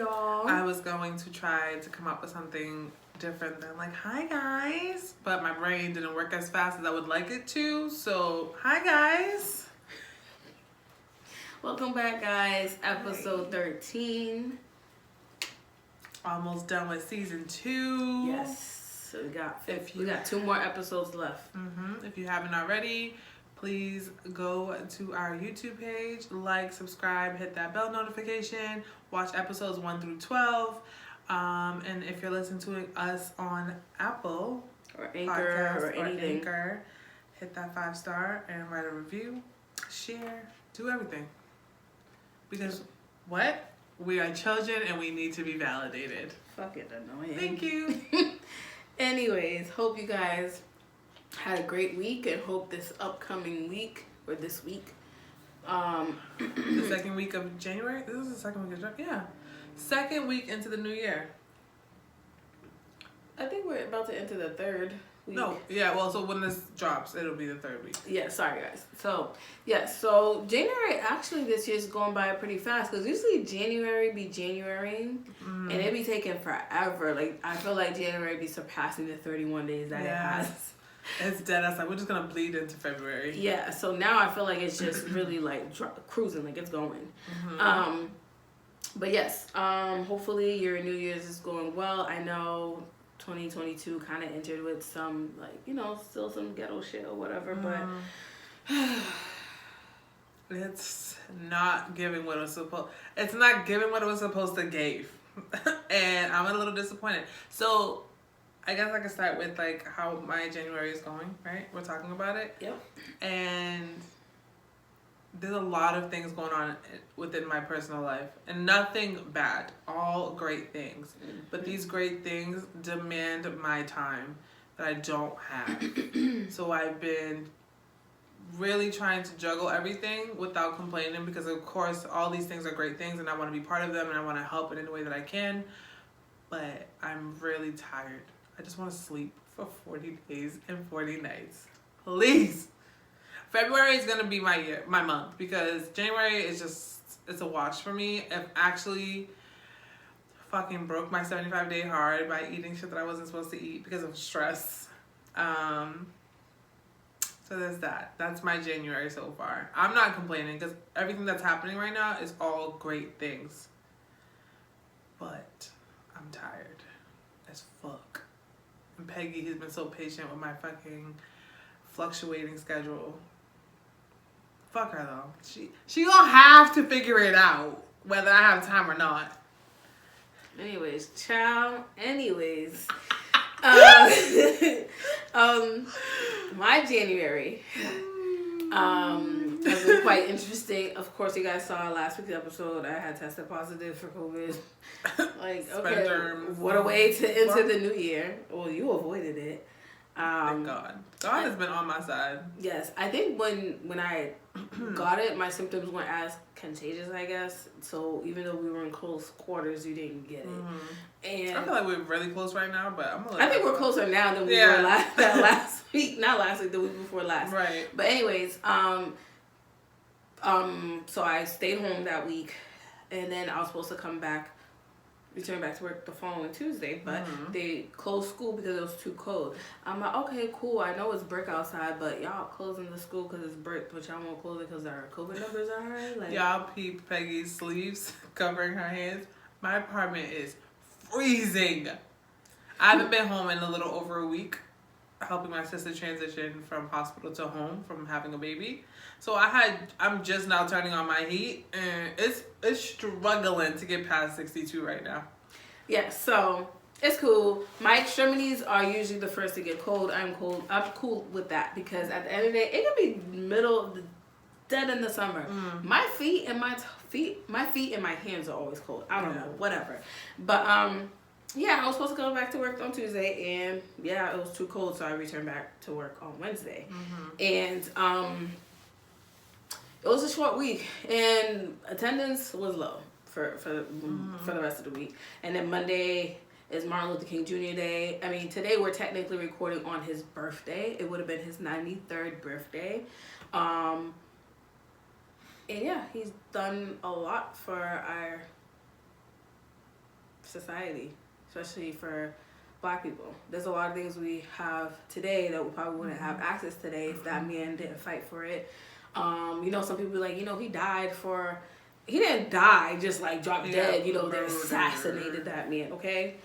y'all. I was going to try to come up with something different than like, hi guys, but my brain didn't work as fast as I would like it to. So, hi guys. Welcome back, guys. Episode 13. Almost done with season 2. Yes. So we got 2 more episodes left. If you haven't already, please go to our YouTube page, like, subscribe, hit that bell notification, watch episodes 1 through 12. And if you're listening to us on Apple or Anchor or anything, Anchor, hit that 5-star and write a review, share, do everything. Because what? We are children and we need to be validated. Fuck it, annoying. Thank you. Anyways, hope you guys had a great week and hope this upcoming week or this week. The second week of January? This is the second week of January? Yeah. Second week into the new year. I think we're about to enter the 3rd week. No, yeah, well, so when this drops, it'll be the 3rd week. Yeah, sorry guys. So, yeah, so January actually this year's going by pretty fast because usually January be January and it be taking forever. Like, I feel like January be surpassing the 31 days that it has. It's dead. I was like, we're just going to bleed into February. Yeah, so now I feel like it's just really like cruising, like it's going. But yes, hopefully your New Year's is going well. I know 2022 kind of entered with some, like, you know, still some ghetto shit or whatever, but it's not giving what it was supposed. It's not giving what it was supposed to give, and I'm a little disappointed. So, I guess I can start with like how my January is going. Right, we're talking about it. Yep. And there's a lot of things going on within my personal life, and nothing bad, all great things. But these great things demand my time that I don't have. So I've been really trying to juggle everything without complaining, because of course all these things are great things and I want to be part of them and I want to help in any way that I can. But I'm really tired. I just want to sleep for 40 days and 40 nights. Please. February is going to be my month, because January is just, it's a wash for me. I've actually fucking broke my 75-day hard by eating shit that I wasn't supposed to eat because of stress. So there's that. That's my January so far. I'm not complaining because everything that's happening right now is all great things. But I'm tired as fuck. And Peggy has been so patient with my fucking fluctuating schedule. Fuck her though. She gonna have to figure it out whether I have time or not. Anyways, ciao. Anyways, my January has been quite interesting. Of course, you guys saw last week's episode. I had tested positive for COVID. Like, okay, what a way to enter the new year. Well, you avoided it. Thank God. God has been on my side. Yes, I think when I got it, my symptoms weren't as contagious, I guess. So even though we were in close quarters, you didn't get it. And I feel like we're really close right now, but I think we're closer now than we were last week. Not last week, the week before last. Right. But anyways, so I stayed home that week, and then I was supposed to return back to work the following Tuesday, but they closed school because it was too cold. I'm like, okay, cool. I know it's brick outside, but y'all closing the school because it's brick, but y'all won't close it because our COVID numbers are high. Like, y'all peep Peggy's sleeves covering her hands. My apartment is freezing. I haven't been home in a little over a week, helping my sister transition from hospital to home from having a baby. So I'm just now turning on my heat, and it's struggling to get past 62 right now. Yeah, so it's cool. My extremities are usually the first to get cold. I'm cool with that, because at the end of the day, it can be dead in the summer. My feet and my hands are always cold. I don't know, whatever. But yeah, I was supposed to go back to work on Tuesday, and yeah, it was too cold, so I returned back to work on Wednesday. And it was a short week, and attendance was low for the rest of the week. And then Monday is Martin Luther King Jr. Day. I mean, today we're technically recording on his birthday. It would have been his 93rd birthday. And yeah, he's done a lot for our society, especially for Black people. There's a lot of things we have today that we probably wouldn't have access today if that man didn't fight for it. You know, some people be like, you know, he didn't die just like drop dead, you know, they assassinated that man, okay?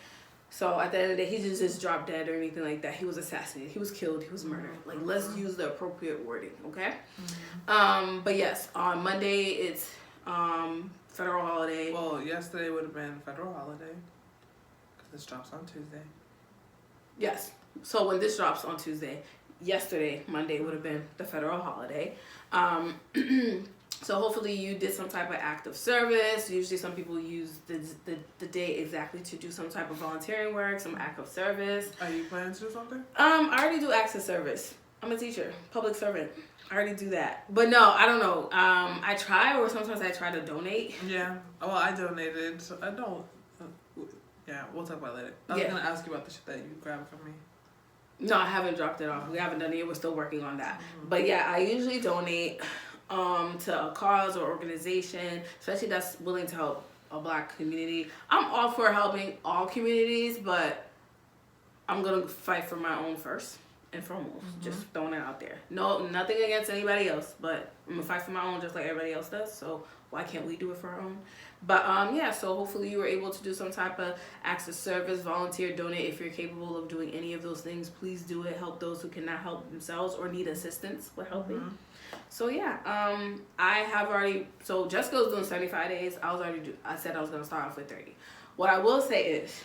So at the end of the day, he just dropped dead or anything like that. He was assassinated, he was killed, he was murdered. Like, let's use the appropriate wording, okay? But yes, on Monday it's federal holiday. Well, yesterday would have been federal holiday because this drops on Tuesday. Yes. So when this drops on Tuesday, yesterday, Monday, would have been the federal holiday. So hopefully you did some type of act of service. Usually some people use the day exactly to do some type of volunteering work, some act of service. Are you planning to do something? I already do acts of service. I'm a teacher, public servant. I already do that. But no, I don't know. I try, or sometimes I try to donate. Yeah. Well, I donated. I don't. Yeah, we'll talk about it later. I was going to ask you about the shit that you grabbed from me. No, I haven't dropped it off. We haven't done it yet. We're still working on that. But yeah, I usually donate to a cause or organization, especially that's willing to help a Black community. I'm all for helping all communities, but I'm going to fight for my own first and foremost. Just throwing it out there. No, nothing against anybody else, but I'm going to fight for my own just like everybody else does. So why can't we do it for our own? But yeah, so hopefully you were able to do some type of acts of service, volunteer, donate. If you're capable of doing any of those things, please do it. Help those who cannot help themselves or need assistance with helping. So yeah, I have already, so Jessica was doing 75 days. I said I was going to start off with 30. What I will say is,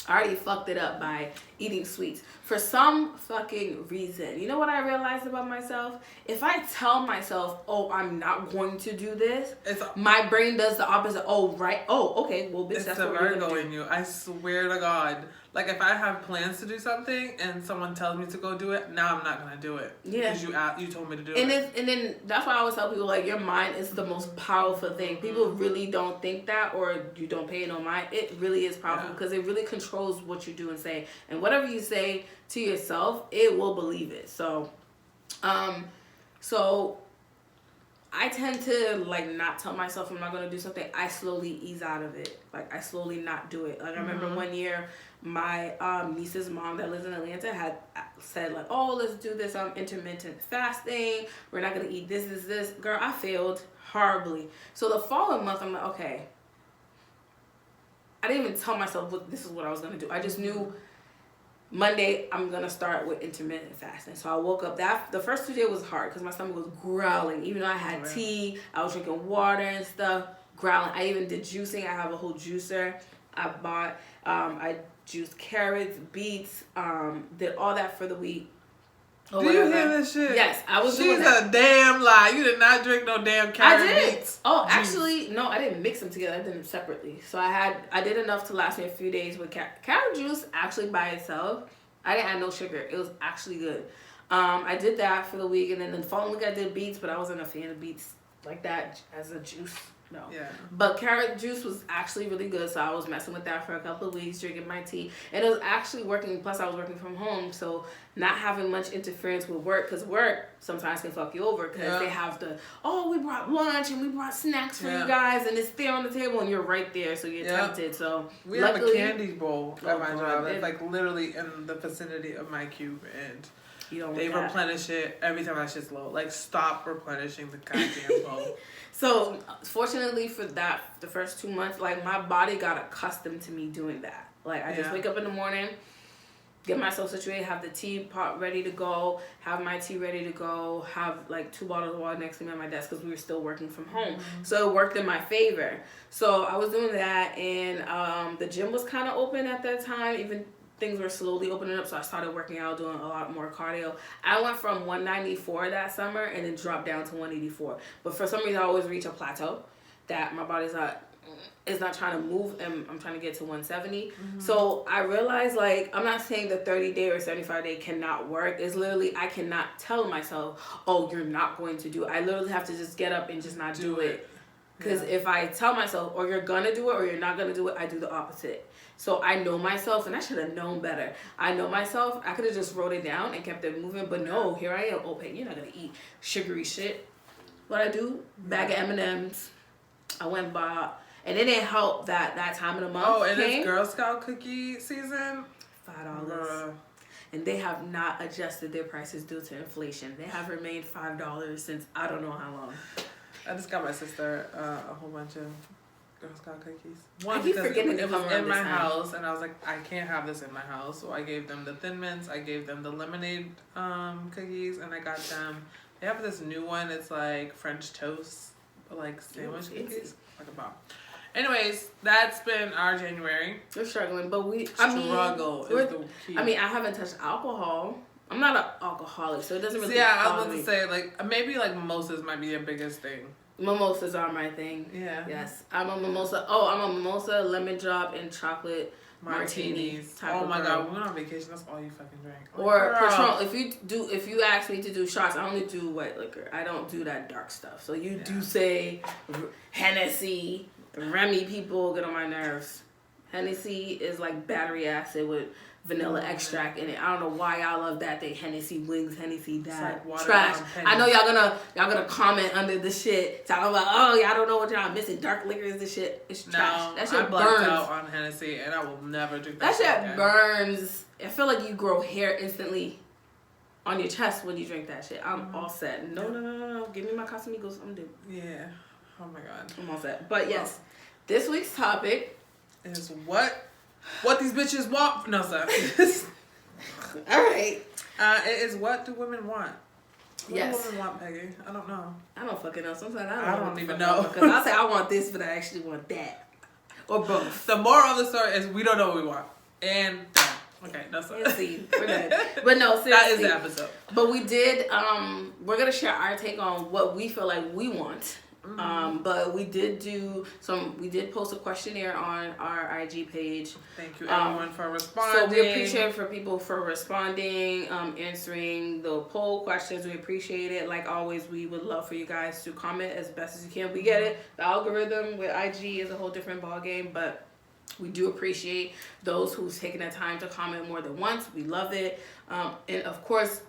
I already fucked it up by eating sweets. For some fucking reason. You know what I realized about myself? If I tell myself, oh, I'm not going to do this, my brain does the opposite. Oh, right. Oh, okay. Well, bitch, that's what we're going to do. In you. I swear to God. Like, if I have plans to do something and someone tells me to go do it, now I'm not going to do it. Yeah. Because you told me to do it. And then that's why I always tell people, like, your mind is the most powerful thing. People really don't think that, or you don't pay no mind. It really is powerful because it really controls what you do and say. And whatever you say to yourself, it will believe it. So I tend to, like, not tell myself I'm not going to do something. I slowly ease out of it. Like, I slowly not do it. Like, I remember one year, my niece's mom that lives in Atlanta had said, like, oh, let's do this intermittent fasting. We're not going to eat this. Girl, I failed horribly. So the following month, I'm like, okay. I didn't even tell myself this is what I was going to do. I just knew Monday, I'm going to start with intermittent fasting. So I woke up. The first 2 days was hard because my stomach was growling. Even though I had tea, I was drinking water and stuff, growling. I even did juicing. I have a whole juicer. I bought, I juiced carrots, beets, did all that for the week. Do you hear this shit? Yes, I was doing that. She's a damn lie. You did not drink no damn carrot beets. Oh, actually, no, I didn't mix them together. I did them separately. So I did enough to last me a few days with carrot juice. Actually, by itself, I didn't add no sugar. It was actually good. I did that for the week, and then the following week I did beets, but I wasn't a fan of beets like that as a juice. No. Yeah. But carrot juice was actually really good, so I was messing with that for a couple of weeks, drinking my tea. And it was actually working, plus I was working from home, so not having much interference with work, because work sometimes can fuck you over, because they have we brought lunch and we brought snacks for you guys, and it's there on the table, and you're right there, so you're tempted. So we have a candy bowl at my job. It's like literally in the vicinity of my cube, and they replenish it every time that shit's low. Like, stop replenishing the goddamn bowl. So, fortunately for that, the first 2 months, like, my body got accustomed to me doing that. Like, I just wake up in the morning, get myself situated, have the tea pot ready to go, have my tea ready to go, have, like, 2 bottles of water next to me on my desk because we were still working from home. So, it worked in my favor. So, I was doing that, and the gym was kind of open at that time, even things were slowly opening up, so I started working out, doing a lot more cardio. I went from 194 that summer and then dropped down to 184. But for some reason, I always reach a plateau that my body's not trying to move, and I'm trying to get to 170. So I realized, like, I'm not saying the 30-day or 75-day cannot work. It's literally, I cannot tell myself, oh, you're not going to do it. I literally have to just get up and just not do it. Because if I tell myself, or you're going to do it or you're not going to do it, I do the opposite. So I know myself, and I should have known better. I know myself. I could have just wrote it down and kept it moving, but no, here I am. Oh, hey, you're not going to eat sugary shit. What I do, bag of M&Ms. I went and bought And it didn't help that time of the month. Oh, and it's Girl Scout cookie season. $5. And they have not adjusted their prices due to inflation. They have remained $5 since I don't know how long. I just got my sister a whole bunch of Girl Scout cookies. I keep forgetting it was in my time. house, and I was like, I can't have this in my house. So I gave them the Thin Mints. I gave them the lemonade cookies, and I got them. They have this new one. It's like French toast, like sandwich cookies. Like a bomb. Anyways, that's been our January. We're struggling, but struggle is the key. I mean, I haven't touched alcohol. I'm not an alcoholic, so it doesn't really. Yeah, I was about to say like maybe like mimosas might be your biggest thing. Mimosas are my thing. Yeah. Yes, I'm a mimosa. Oh, I'm a mimosa, lemon drop, and chocolate martinis. Oh my god, we went on vacation. That's all you fucking drink. Or Patron. If you ask me to do shots, I only do white liquor. I don't do that dark stuff. So you do say Hennessy. The Remy people get on my nerves. Hennessy is like battery acid with vanilla extract in it. I don't know why y'all love that. They Hennessy wings, Hennessy that like trash. I know y'all gonna comment under the shit talking about, oh, y'all don't know what y'all missing. Dark liquor is the shit. It's trash. That shit I burns. out on Hennessy and I will never drink that shit again. Burns. I feel like you grow hair instantly on your chest when you drink that shit. I'm all set. No. Give me my Casamigos. I'm due. Yeah. Oh my god. I'm all set. But yes, this week's topic is what these bitches want. No, sir. All right. It is what do women want? What do women want, Peggy? I don't know. I don't fucking know. Sometimes I don't even know. Because I'll say I want this, but I actually want that. Or both. The moral of the story is we don't know what we want. And okay, that's it. See, we're good. But no, seriously. That is the episode. But we did, we're going to share our take on what we feel like we want. Mm-hmm. But we did post a questionnaire on our IG page. Thank you everyone for responding. So we appreciate for people for responding, answering the poll questions. We appreciate it. Like always, we would love for you guys to comment as best as you can. We get it. The algorithm with IG is a whole different ballgame, but we do appreciate those who's taken the time to comment more than once. We love it. And of course,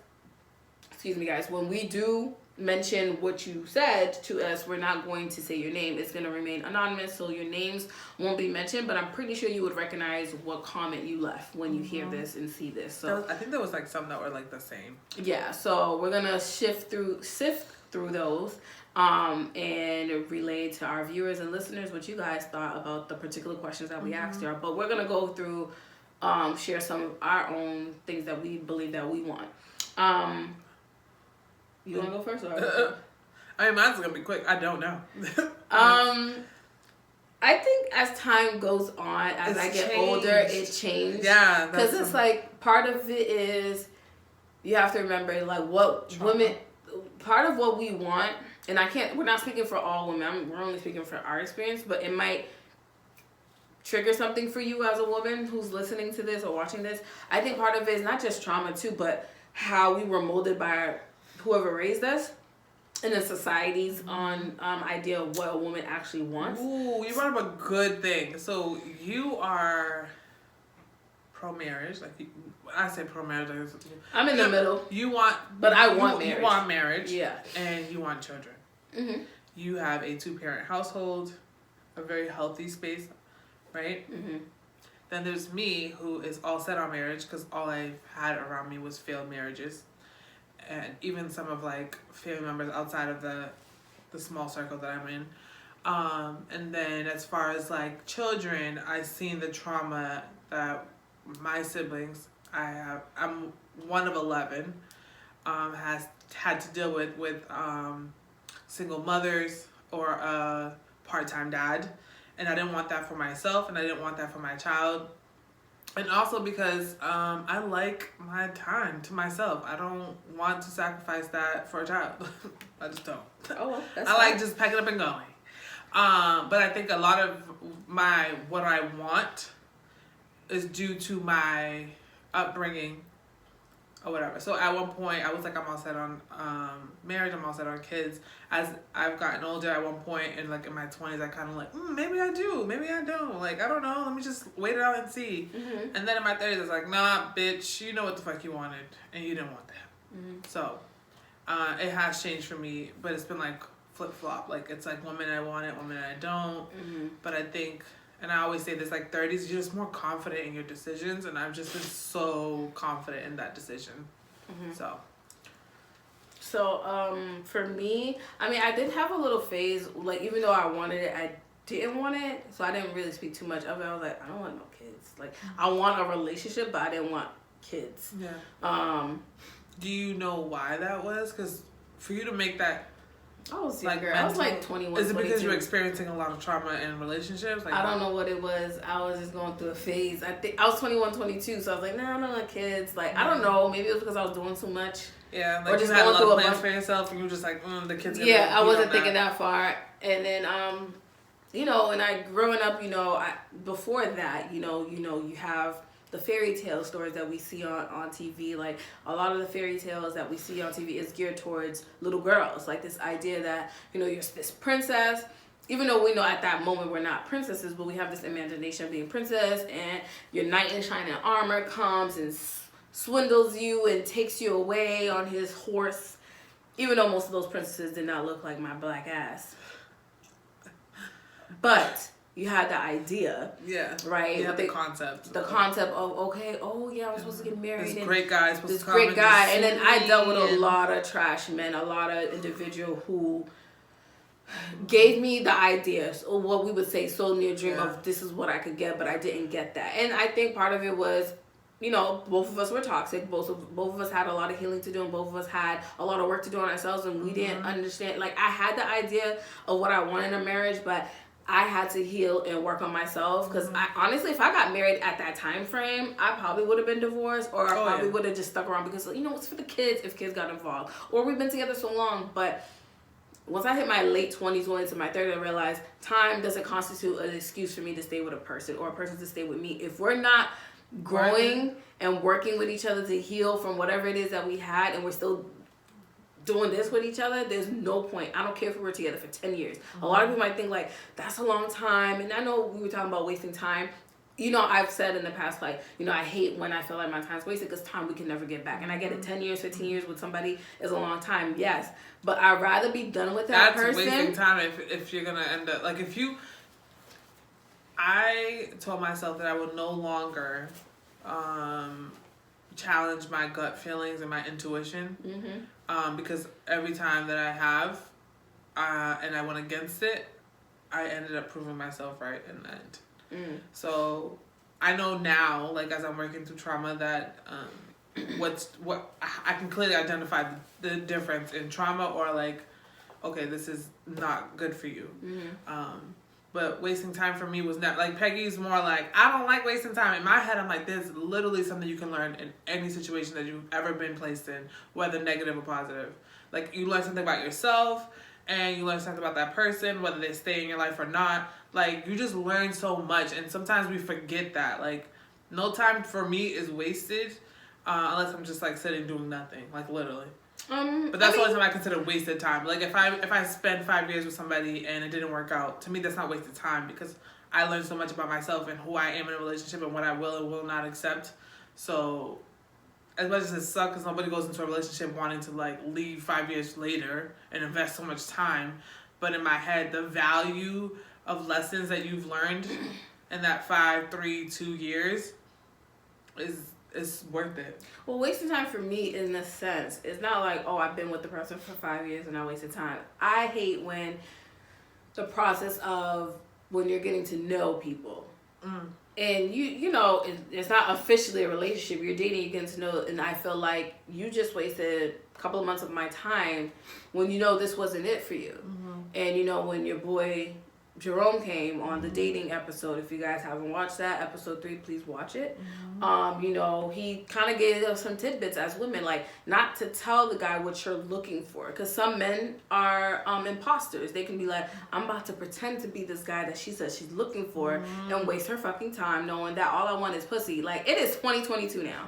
excuse me guys, when we do mention what you said to us, we're not going to say your name. It's going to remain anonymous, so your names won't be mentioned, but I'm pretty sure you would recognize what comment you left when you hear this and see this. So I think there was like some that were like the same. Yeah, so we're going to sift through those and relay to our viewers and listeners what you guys thought about the particular questions that we asked you. But we're going to go through share some of our own things that we believe that we want. You want to go first? Or I mean, mine's going to be quick. I don't know. I think as time goes on, as I get older, it changed. Yeah. Because it's like, part of it is, you have to remember, like, what women, part of what we want, and we're not speaking for all women, we're only speaking for our experience, but it might trigger something for you as a woman who's listening to this or watching this. I think part of it is not just trauma too, but how we were molded by whoever raised us and the society's idea of what a woman actually wants. Ooh, you brought up a good thing. So you are pro-marriage. Like I say pro-marriage. I'm in the middle. You want, but I want marriage. You want marriage. Yeah. And you want children. Mm-hmm. You have a 2-parent household, a very healthy space, right? Mm-hmm. Then there's me, who is all set on marriage because all I've had around me was failed marriages. And even some of like family members outside of the small circle that I'm in. And then as far as like children, I've seen the trauma that my siblings, I'm one of 11, has had to deal with single mothers or a part-time dad. And I didn't want that for myself, and I didn't want that for my child. And also because I like my time to myself. I don't want to sacrifice that for a child. I just don't. Oh, well, that's I like just packing up and going. But I think a lot of what I want is due to my upbringing or whatever. So at one point, I was like, I'm all set on marriage. I'm all set on kids. As I've gotten older, at one point, and like in my 20s, I kind of like, maybe I do, maybe I don't. Like, I don't know. Let me just wait it out and see. Mm-hmm. And then in my 30s, I was like, nah, bitch, you know what the fuck you wanted, and you didn't want that. Mm-hmm. So it has changed for me, but it's been like flip-flop. Like, it's like, one minute I want it, one minute I don't. But I think, and I always say this, like, 30s, you're just more confident in your decisions, and I've just been so confident in that decision. So, for me, I mean, I did have a little phase, like, even though I wanted it, I didn't want it, so I didn't really speak too much of it. I was like, I don't want no kids. Like, I want a relationship, but I didn't want kids. Do you know why that was? Because for you to make that, I was younger. I was like 21, Is it because 22. you're experiencing a lot of trauma in relationships? Like, I don't know what it was. I was just going through a phase. I think I was 21, 22, so I was like, nah, I don't want kids. Like, I don't know. Maybe it was because I was doing too much. Yeah, like, or just you had a going lot through of plans for yourself, and you were just like, the kids. Yeah, I wasn't thinking that far. And then, you know, and I growing up, you know, before that, you know, you have the fairy tale stories that we see on TV. Like, a lot of the fairy tales that we see on TV is geared towards little girls. Like, this idea that, you know, you're this princess, even though we know at that moment we're not princesses, but we have this imagination of being princess, and your knight in shining armor comes and swindles you and takes you away on his horse, even though most of those princesses did not look like my black ass. But you had the idea, right? You had the concept. The concept of, okay, oh yeah, I'm supposed to get married. This great guy supposed to come. This great guy, and then I dealt with a lot of trash men, a lot of individual who gave me the ideas, or what we would say, sold me a dream of this is what I could get, but I didn't get that. And I think part of it was, you know, both of us were toxic. Both of us had a lot of healing to do, and both of us had a lot of work to do on ourselves, and we didn't understand. Like, I had the idea of what I wanted in a marriage, but I had to heal and work on myself. Because I honestly, if I got married at that time frame, I probably would have been divorced, or I probably would have just stuck around because, you know, it's for the kids if kids got involved, or we've been together so long. But once I hit my late 20s, going into my 30s, I realized time doesn't constitute an excuse for me to stay with a person, or a person to stay with me. If we're not growing and working with each other to heal from whatever it is that we had, and we're still doing this with each other, there's no point. I don't care if we were together for 10 years. A lot of people might think, like, that's a long time. And I know we were talking about wasting time. You know, I've said in the past, like, you know, I hate when I feel like my time's wasted, because time we can never get back. And I get it, 10 years, 15 years with somebody is a long time, yes. But I'd rather be done with that person. That's wasting time if you're going to end up, like, I told myself that I would no longer challenge my gut feelings and my intuition, because every time that I have, and I went against it, I ended up proving myself right in the end. So I know now, like, as I'm working through trauma, that what I can clearly identify the difference in trauma, or like, okay, this is not good for you. But wasting time for me was not, like, Peggy's more like, I don't like wasting time. In my head, I'm like, there's literally something you can learn in any situation that you've ever been placed in, whether negative or positive. Like, you learn something about yourself, and you learn something about that person, whether they stay in your life or not. Like, you just learn so much, and sometimes we forget that. Like, no time for me is wasted unless I'm just, like, sitting doing nothing, like, literally. But that's the only time I consider wasted time. Like, if I spend 5 years with somebody and it didn't work out, to me that's not wasted time, because I learned so much about myself and who I am in a relationship and what I will and will not accept. So as much as it sucks, because nobody goes into a relationship wanting to, like, leave 5 years later and invest so much time, but in my head, the value of lessons that you've learned in that 5, 3, 2 years is worth it. Well, wasting time for me, in a sense, it's not like, oh, I've been with the person for 5 years and I wasted time. I hate when the process of when you're getting to know people, and you know, it's not officially a relationship. You're dating, you're getting to know, and I feel like you just wasted a couple of months of my time when you know this wasn't it for you. And you know, when your boy Jerome came on the dating episode, if you guys haven't watched that, episode 3, please watch it. You know, he kind of gave us some tidbits as women, like, not to tell the guy what you're looking for, because some men are imposters. They can be like, I'm about to pretend to be this guy that she says she's looking for, and waste her fucking time knowing that all I want is pussy. Like, it is 2022 now.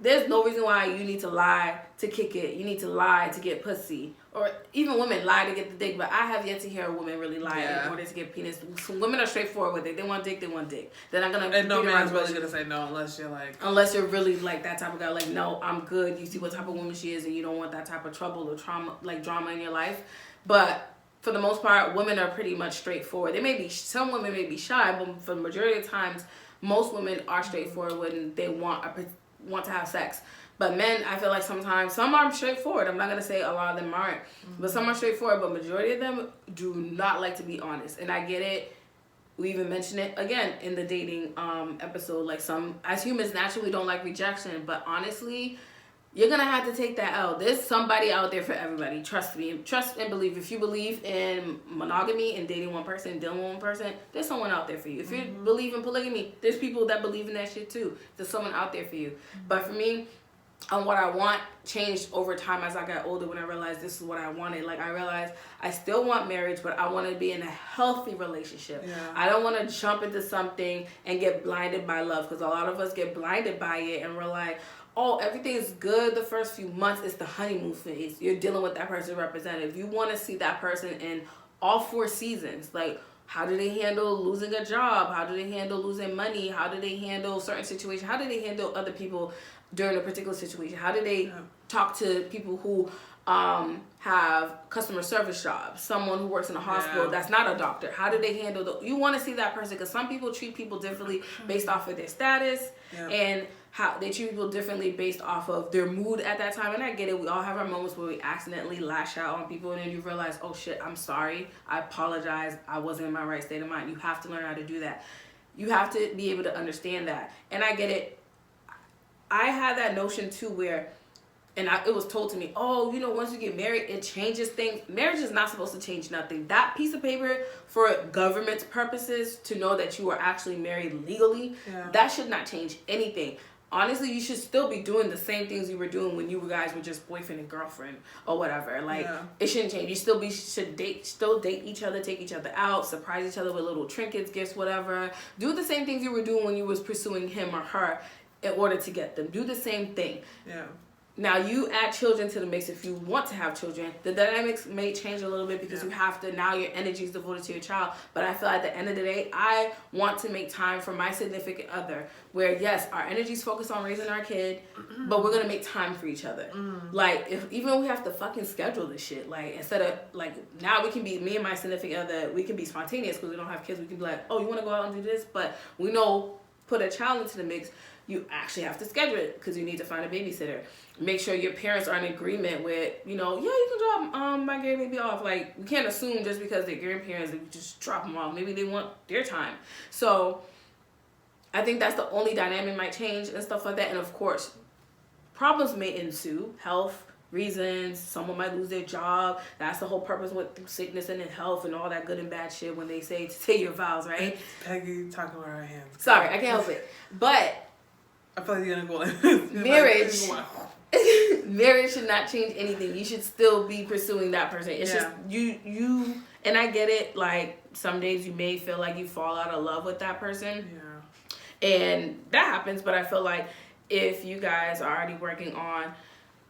There's no reason why you need to lie to kick it. You need to lie to get pussy. Or even women lie to get the dick, but I have yet to hear a woman really lie in order to get penis. Some women are straightforward with it. They want dick, they want dick. They're not gonna. And no man's really gonna say no unless you're like. Unless you're really like that type of guy. Like, no, I'm good. You see what type of woman she is, and you don't want that type of trouble or trauma, like drama in your life. But for the most part, women are pretty much straightforward. Some women may be shy, but for the majority of times, most women are straightforward when they want to have sex. But men, I feel like sometimes, some are straightforward. I'm not going to say a lot of them aren't. But some are straightforward, but majority of them do not like to be honest. And I get it. We even mentioned it, again, in the dating episode. Like, some, as humans, naturally don't like rejection. But honestly, you're going to have to take that out. There's somebody out there for everybody. Trust me. Trust and believe. If you believe in monogamy and dating one person and dealing with one person, there's someone out there for you. If you believe in polygamy, there's people that believe in that shit too. There's someone out there for you. But for me, what I want changed over time as I got older when I realized this is what I wanted. Like, I realized I still want marriage, but I want to be in a healthy relationship. Yeah. I don't want to jump into something and get blinded by love, because a lot of us get blinded by it and we're like, oh, everything is good the first few months. It's the honeymoon phase. You're dealing with that person representative. You want to see that person in all 4 seasons. Like, how do they handle losing a job? How do they handle losing money? How do they handle certain situations? How do they handle other people during a particular situation? How do they talk to people who have customer service jobs? Someone who works in a hospital that's not a doctor. How do they handle you want to see that person, because some people treat people differently based off of their status and how they treat people differently based off of their mood at that time. And I get it. We all have our moments where we accidentally lash out on people, and then you realize, oh shit, I'm sorry. I apologize. I wasn't in my right state of mind. You have to learn how to do that. You have to be able to understand that. And I get it. I had that notion too where, it was told to me, oh, once you get married, it changes things. Marriage is not supposed to change nothing. That piece of paper, for government purposes, to know that you are actually married legally, that should not change anything. Honestly, you should still be doing the same things you were doing when you guys were just boyfriend and girlfriend or whatever. Like, it shouldn't change. You should date each other, take each other out, surprise each other with little trinkets, gifts, whatever. Do the same things you were doing when you was pursuing him or her in order to get them. Do the same thing. Yeah. Now, you add children to the mix if you want to have children. The dynamics may change a little bit because you have to, now your energy is devoted to your child. But I feel at the end of the day, I want to make time for my significant other where, yes, our energy is focused on raising our kid, but we're going to make time for each other. Like, even we have to fucking schedule this shit. Like, instead of, like, now we can be, me and my significant other, we can be spontaneous because we don't have kids. We can be like, oh, you want to go out and do this? But we know, put a child into the mix, you actually have to schedule it because you need to find a babysitter. Make sure your parents are in agreement with, you can drop my grandbaby off. Like, we can't assume just because they're grandparents that you just drop them off. Maybe they want their time. So I think that's the only dynamic might change and stuff like that. And of course, problems may ensue. Health reasons, someone might lose their job. That's the whole purpose with sickness and health and all that good and bad shit when they say to say your vows, right? Peggy talking about her hands. Sorry, I can't help it. But I feel like you're gonna go like this. Marriage. Marriage should not change anything. You should still be pursuing that person. It's just you and I get it, like some days you may feel like you fall out of love with that person. Yeah. And that happens, but I feel like if you guys are already working on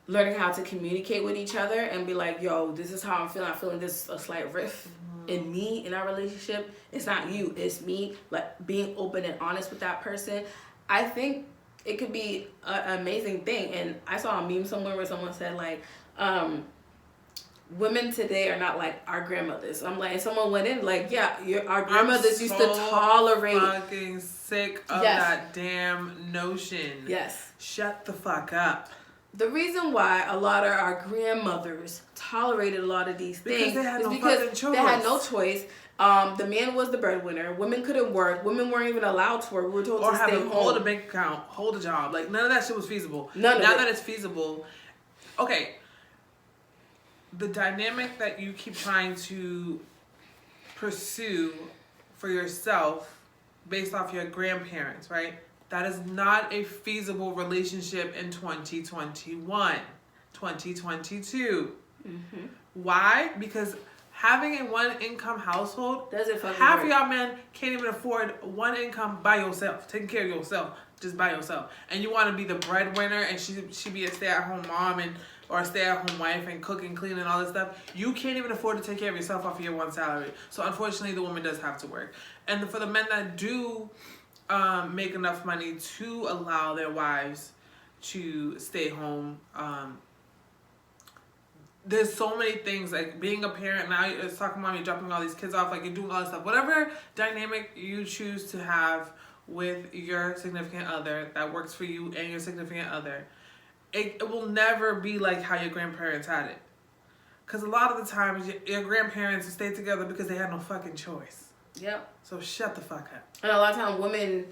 learning how to communicate with each other and be like, yo, this is how I'm feeling this a slight rift in me, in our relationship. It's not you, it's me. Like, being open and honest with that person, I think it could be an amazing thing. And I saw a meme somewhere where someone said, like, women today are not like our grandmothers. I'm like, and someone went in like, our grandmothers used to tolerate. Fucking sick of that damn notion. Yes. Shut the fuck up. The reason why a lot of our grandmothers tolerated a lot of these things is because they had no choice. The man was the breadwinner. Women couldn't work. Women weren't even allowed to work. We were told to stay home. Hold a bank account, hold a job. Like, none of that shit was feasible. Now that it's feasible, okay. The dynamic that you keep trying to pursue for yourself based off your grandparents, right? That is not a feasible relationship in 2021, 2022. Mm-hmm. Why? Because having a one-income household, half of y'all men can't even afford one income by yourself, taking care of yourself, just by yourself. And you want to be the breadwinner, and she be a stay-at-home mom or a stay-at-home wife and cook and clean and all this stuff. You can't even afford to take care of yourself off of your one salary. So unfortunately, the woman does have to work. And for the men that do make enough money to allow their wives to stay home, there's so many things, like being a parent now. It's talking about you dropping all these kids off, like you're doing all this stuff. Whatever dynamic you choose to have with your significant other that works for you and your significant other, it will never be like how your grandparents had it. Because a lot of the times your grandparents stayed together because they had no fucking choice. Yep. So shut the fuck up. And a lot of times women,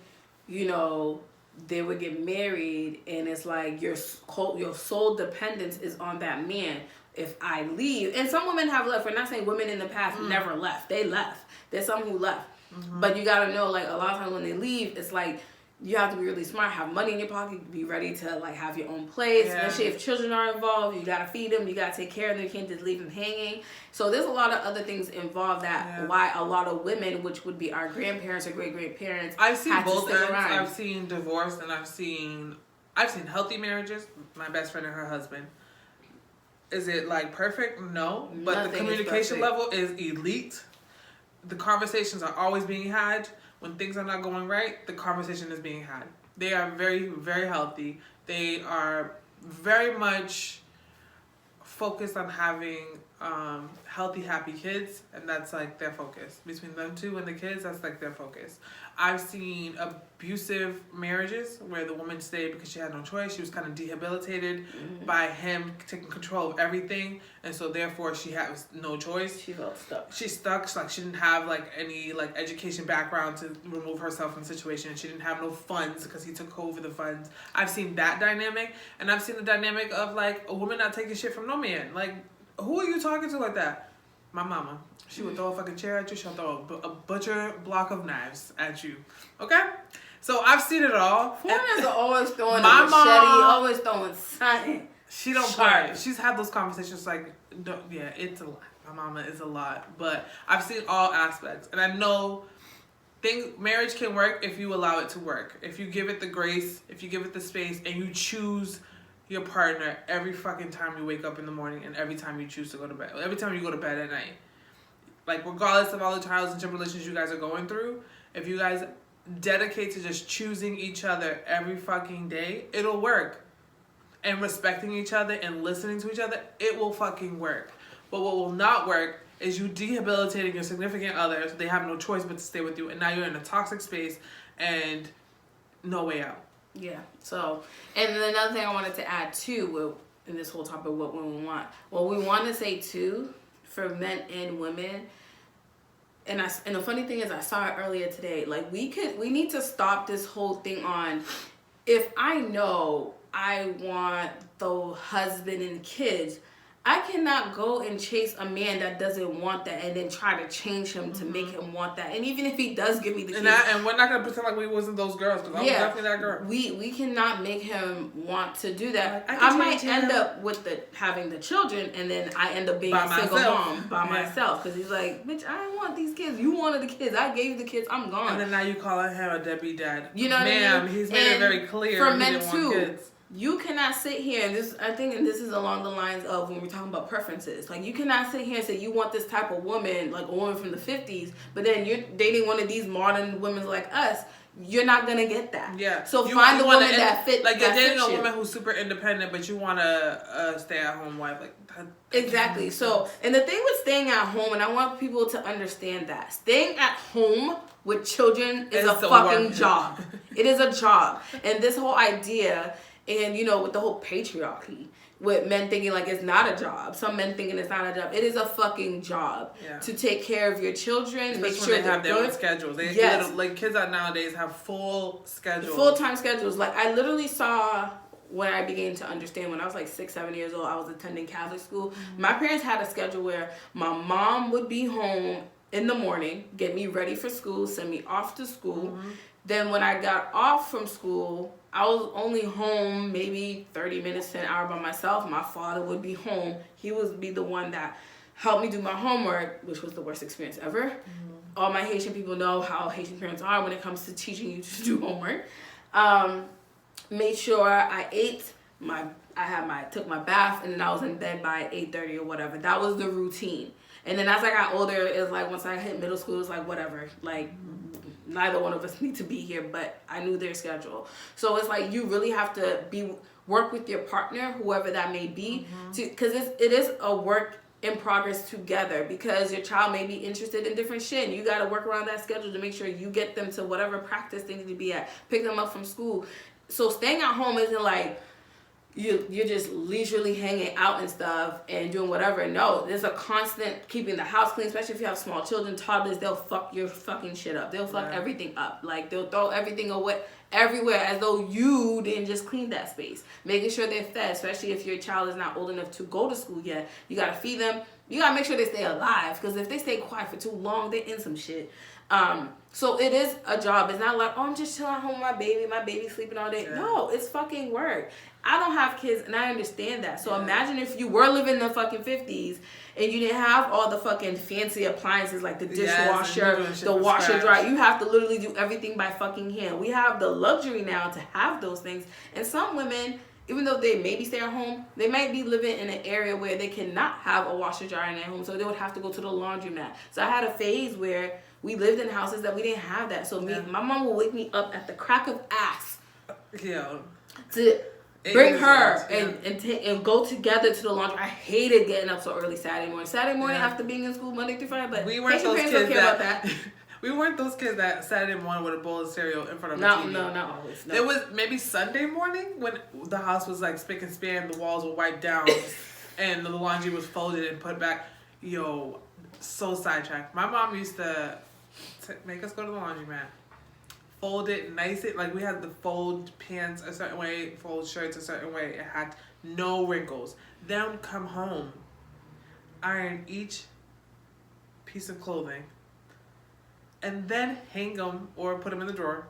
you know, they would get married and it's like your sole dependence is on that man. If I leave, and some women have left. We're not saying women in the past never left. They left. There's some who left. But you gotta know, like, a lot of times when they leave, it's like you have to be really smart, have money in your pocket, be ready to like have your own place. Yeah. Especially if children are involved, you gotta feed them, you gotta take care of them. You can't just leave them hanging. So there's a lot of other things involved that why a lot of women, which would be our grandparents or great grandparents, I've seen both ends. around. I've seen divorce and I've seen healthy marriages. My best friend and her husband. Is it like perfect? No, but Nothing the communication is level is elite. The conversations are always being had. When things are not going right, the conversation is being had. They are very, very healthy. They are very much focused on having healthy, happy kids, and that's like their focus. Between them two and the kids, that's like their focus. I've seen abusive marriages where the woman stayed because she had no choice. She was kind of debilitated by him taking control of everything, and so therefore she has no choice. She felt stuck. She's stuck. Like she didn't have like any like education background to remove herself from the situation. She didn't have no funds because he took over the funds. I've seen that dynamic, and I've seen the dynamic of like a woman not taking shit from no man. Like, who are you talking to like that? My mama. She would throw a fucking chair at you. She'll throw a butcher block of knives at you. Okay? So I've seen it all. Foreigners are always throwing a My machete, mom- always throwing something. She don't play. She's had those conversations like, yeah, it's a lot. My mama is a lot. But I've seen all aspects. And I know marriage can work if you allow it to work. If you give it the grace, if you give it the space, and you choose your partner every fucking time you wake up in the morning and every time you choose to go to bed. Every time you go to bed at night. Like, regardless of all the trials and tribulations you guys are going through, if you guys dedicate to just choosing each other every fucking day, it'll work. And respecting each other and listening to each other, it will fucking work. But what will not work is you debilitating your significant other so they have no choice but to stay with you. And now you're in a toxic space and no way out. Yeah. So, and then another thing I wanted to add too, in this whole topic, what women want. What we want to say too, for men and women, and the funny thing is I saw it earlier today, like we need to stop this whole thing on, if I know I want the husband and kids, I cannot go and chase a man that doesn't want that and then try to change him to make him want that. And even if he does give me the kids, and we're not gonna pretend like we wasn't those girls, because I was definitely that girl. We cannot make him want to do that. Like, I might end up with having the children, and then I end up being a single mom by myself, because he's like, bitch, I don't want these kids. You wanted the kids. I gave you the kids. I'm gone. And then now you calling him a deadbeat dad. You know what I mean? He's made it very clear for he men didn't too. want kids. You cannot sit here and this is along the lines of when we're talking about preferences. Like, you cannot sit here and say you want this type of woman, like a woman from the 50s, but then you're dating one of these modern women like us. You're not gonna get that. Yeah. So find the woman that fits. Like, you're dating a you. woman who's super independent, but you want a stay-at-home wife. Like that. Exactly. So, and the thing with staying at home, and I want people to understand that staying at home with children is a fucking job. It is a job, and this whole idea. And, you know, with the whole patriarchy, with men thinking like it's not a job. Some men thinking it's not a job. It is a fucking job to take care of your children. Especially make sure when they have their own schedules. Like kids out nowadays have full schedules. Full-time schedules. Like, I literally saw when I began to understand when I was like 6, 7 years old, I was attending Catholic school. Mm-hmm. My parents had a schedule where my mom would be home in the morning, get me ready for school, send me off to school. Mm-hmm. Then when I got off from school, I was only home maybe 30 minutes to an hour by myself. My father would be home. He would be the one that helped me do my homework, which was the worst experience ever. Mm-hmm. All my Haitian people know how Haitian parents are when it comes to teaching you to do homework. Made sure I ate, took my bath, and then I was in bed by 8:30 or whatever. That was the routine. And then as I got older, it was like once I hit middle school, it was like whatever. Like, neither one of us need to be here, but I knew their schedule. So it's like you really have to work with your partner, whoever that may be, because it is a work in progress together, because your child may be interested in different shit and you got to work around that schedule to make sure you get them to whatever practice they need to be at, pick them up from school. So staying at home isn't like you're just leisurely hanging out and stuff and doing whatever. No, there's a constant keeping the house clean, especially if you have small children, toddlers. They'll fuck your fucking shit up. They'll fuck everything up. Like, they'll throw everything away everywhere as though you didn't just clean that space. Making sure they're fed, especially if your child is not old enough to go to school yet. You gotta feed them. You gotta make sure they stay alive, because if they stay quiet for too long, they're in some shit. So it is a job. It's not like, oh, I'm just chilling at home with my baby's sleeping all day. Yeah. No, it's fucking work. I don't have kids, and I understand that. So imagine if you were living in the fucking 50s and you didn't have all the fucking fancy appliances like the dishwasher, the washer dryer. You have to literally do everything by fucking hand. We have the luxury now to have those things. And some women, even though they maybe stay at home, they might be living in an area where they cannot have a washer dryer in their home, so they would have to go to the laundromat. So I had a phase where we lived in houses that we didn't have that. So my mom would wake me up at the crack of ass to bring her and go together to the laundry. I hated getting up so early Saturday morning after being in school Monday through Friday. But we weren't those kids that we weren't those kids that Saturday morning with a bowl of cereal in front of the TV. No, not always. No. There was maybe Sunday morning when the house was like spick and span, the walls were wiped down, and the laundry was folded and put back. Yo, so sidetracked. My mom used to make us go to the laundromat, fold it, nice it. Like, we had to fold pants a certain way, fold shirts a certain way. It had no wrinkles. Then come home, iron each piece of clothing, and then hang them or put them in the drawer.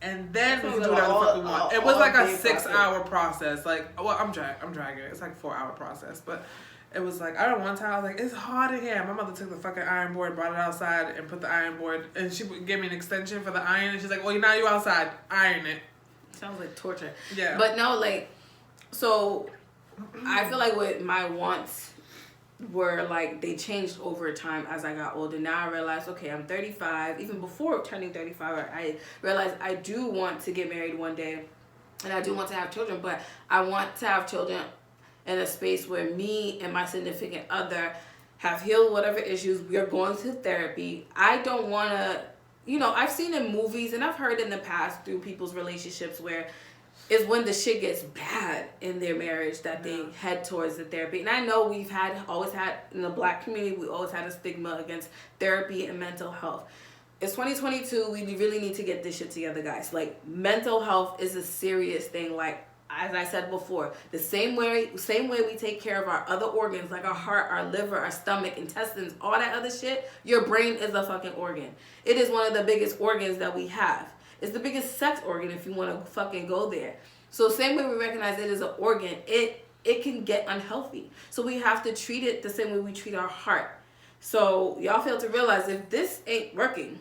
And then we can do whatever the fuck we want. It was like a 6-hour process. Like, well, I'm dragging it. It's like a 4-hour process, but it was like, I don't want to. I was like, it's hot in here. My mother took the fucking iron board, brought it outside, and put the iron board, and she gave me an extension for the iron, and she's like, well, now you outside, iron it. Sounds like torture. Yeah. But no, like, so I feel like what my wants were, like, they changed over time as I got older. Now I realized, okay, I'm 35. Even before turning 35, I realized I do want to get married one day, and I do want to have children, but I want to have children in a space where me and my significant other have healed whatever issues. We are going to therapy. I don't want to, I've seen in movies and I've heard in the past through people's relationships where it's when the shit gets bad in their marriage that they head towards the therapy. And I know we've always had in the Black community, we always had a stigma against therapy and mental health. It's 2022. We really need to get this shit together, guys. Like, mental health is a serious thing. Like, as I said before, the same way we take care of our other organs, like our heart, our liver, our stomach, intestines, all that other shit, your brain is a fucking organ. It is one of the biggest organs that we have. It's the biggest sex organ if you want to fucking go there. So same way we recognize it as an organ, it can get unhealthy. So we have to treat it the same way we treat our heart. So y'all fail to realize, if this ain't working,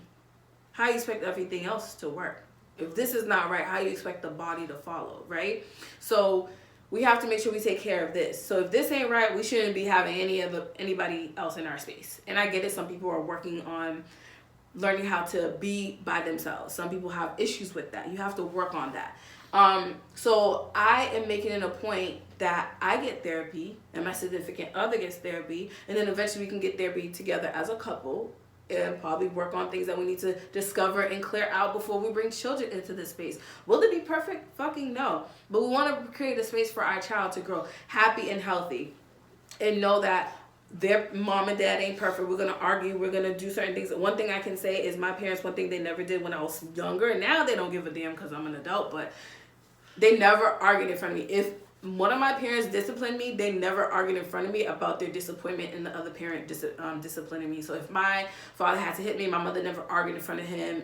how you expect everything else to work? If this is not right, how you expect the body to follow, right? So we have to make sure we take care of this. So if this ain't right, we shouldn't be having anybody else in our space. And I get it. Some people are working on learning how to be by themselves. Some people have issues with that. You have to work on that. So I am making it a point that I get therapy and my significant other gets therapy, and then eventually we can get therapy together as a couple and probably work on things that we need to discover and clear out before we bring children into this space. Will it be perfect? Fucking no. But we want to create a space for our child to grow happy and healthy and know that their mom and dad ain't perfect. We're going to argue. We're going to do certain things. One thing I can say is my parents, one thing they never did when I was younger, and now they don't give a damn because I'm an adult, but they never argued in front of me. If one of my parents disciplined me, they never argued in front of me about their disappointment in the other parent disciplining me. So if my father had to hit me, my mother never argued in front of him,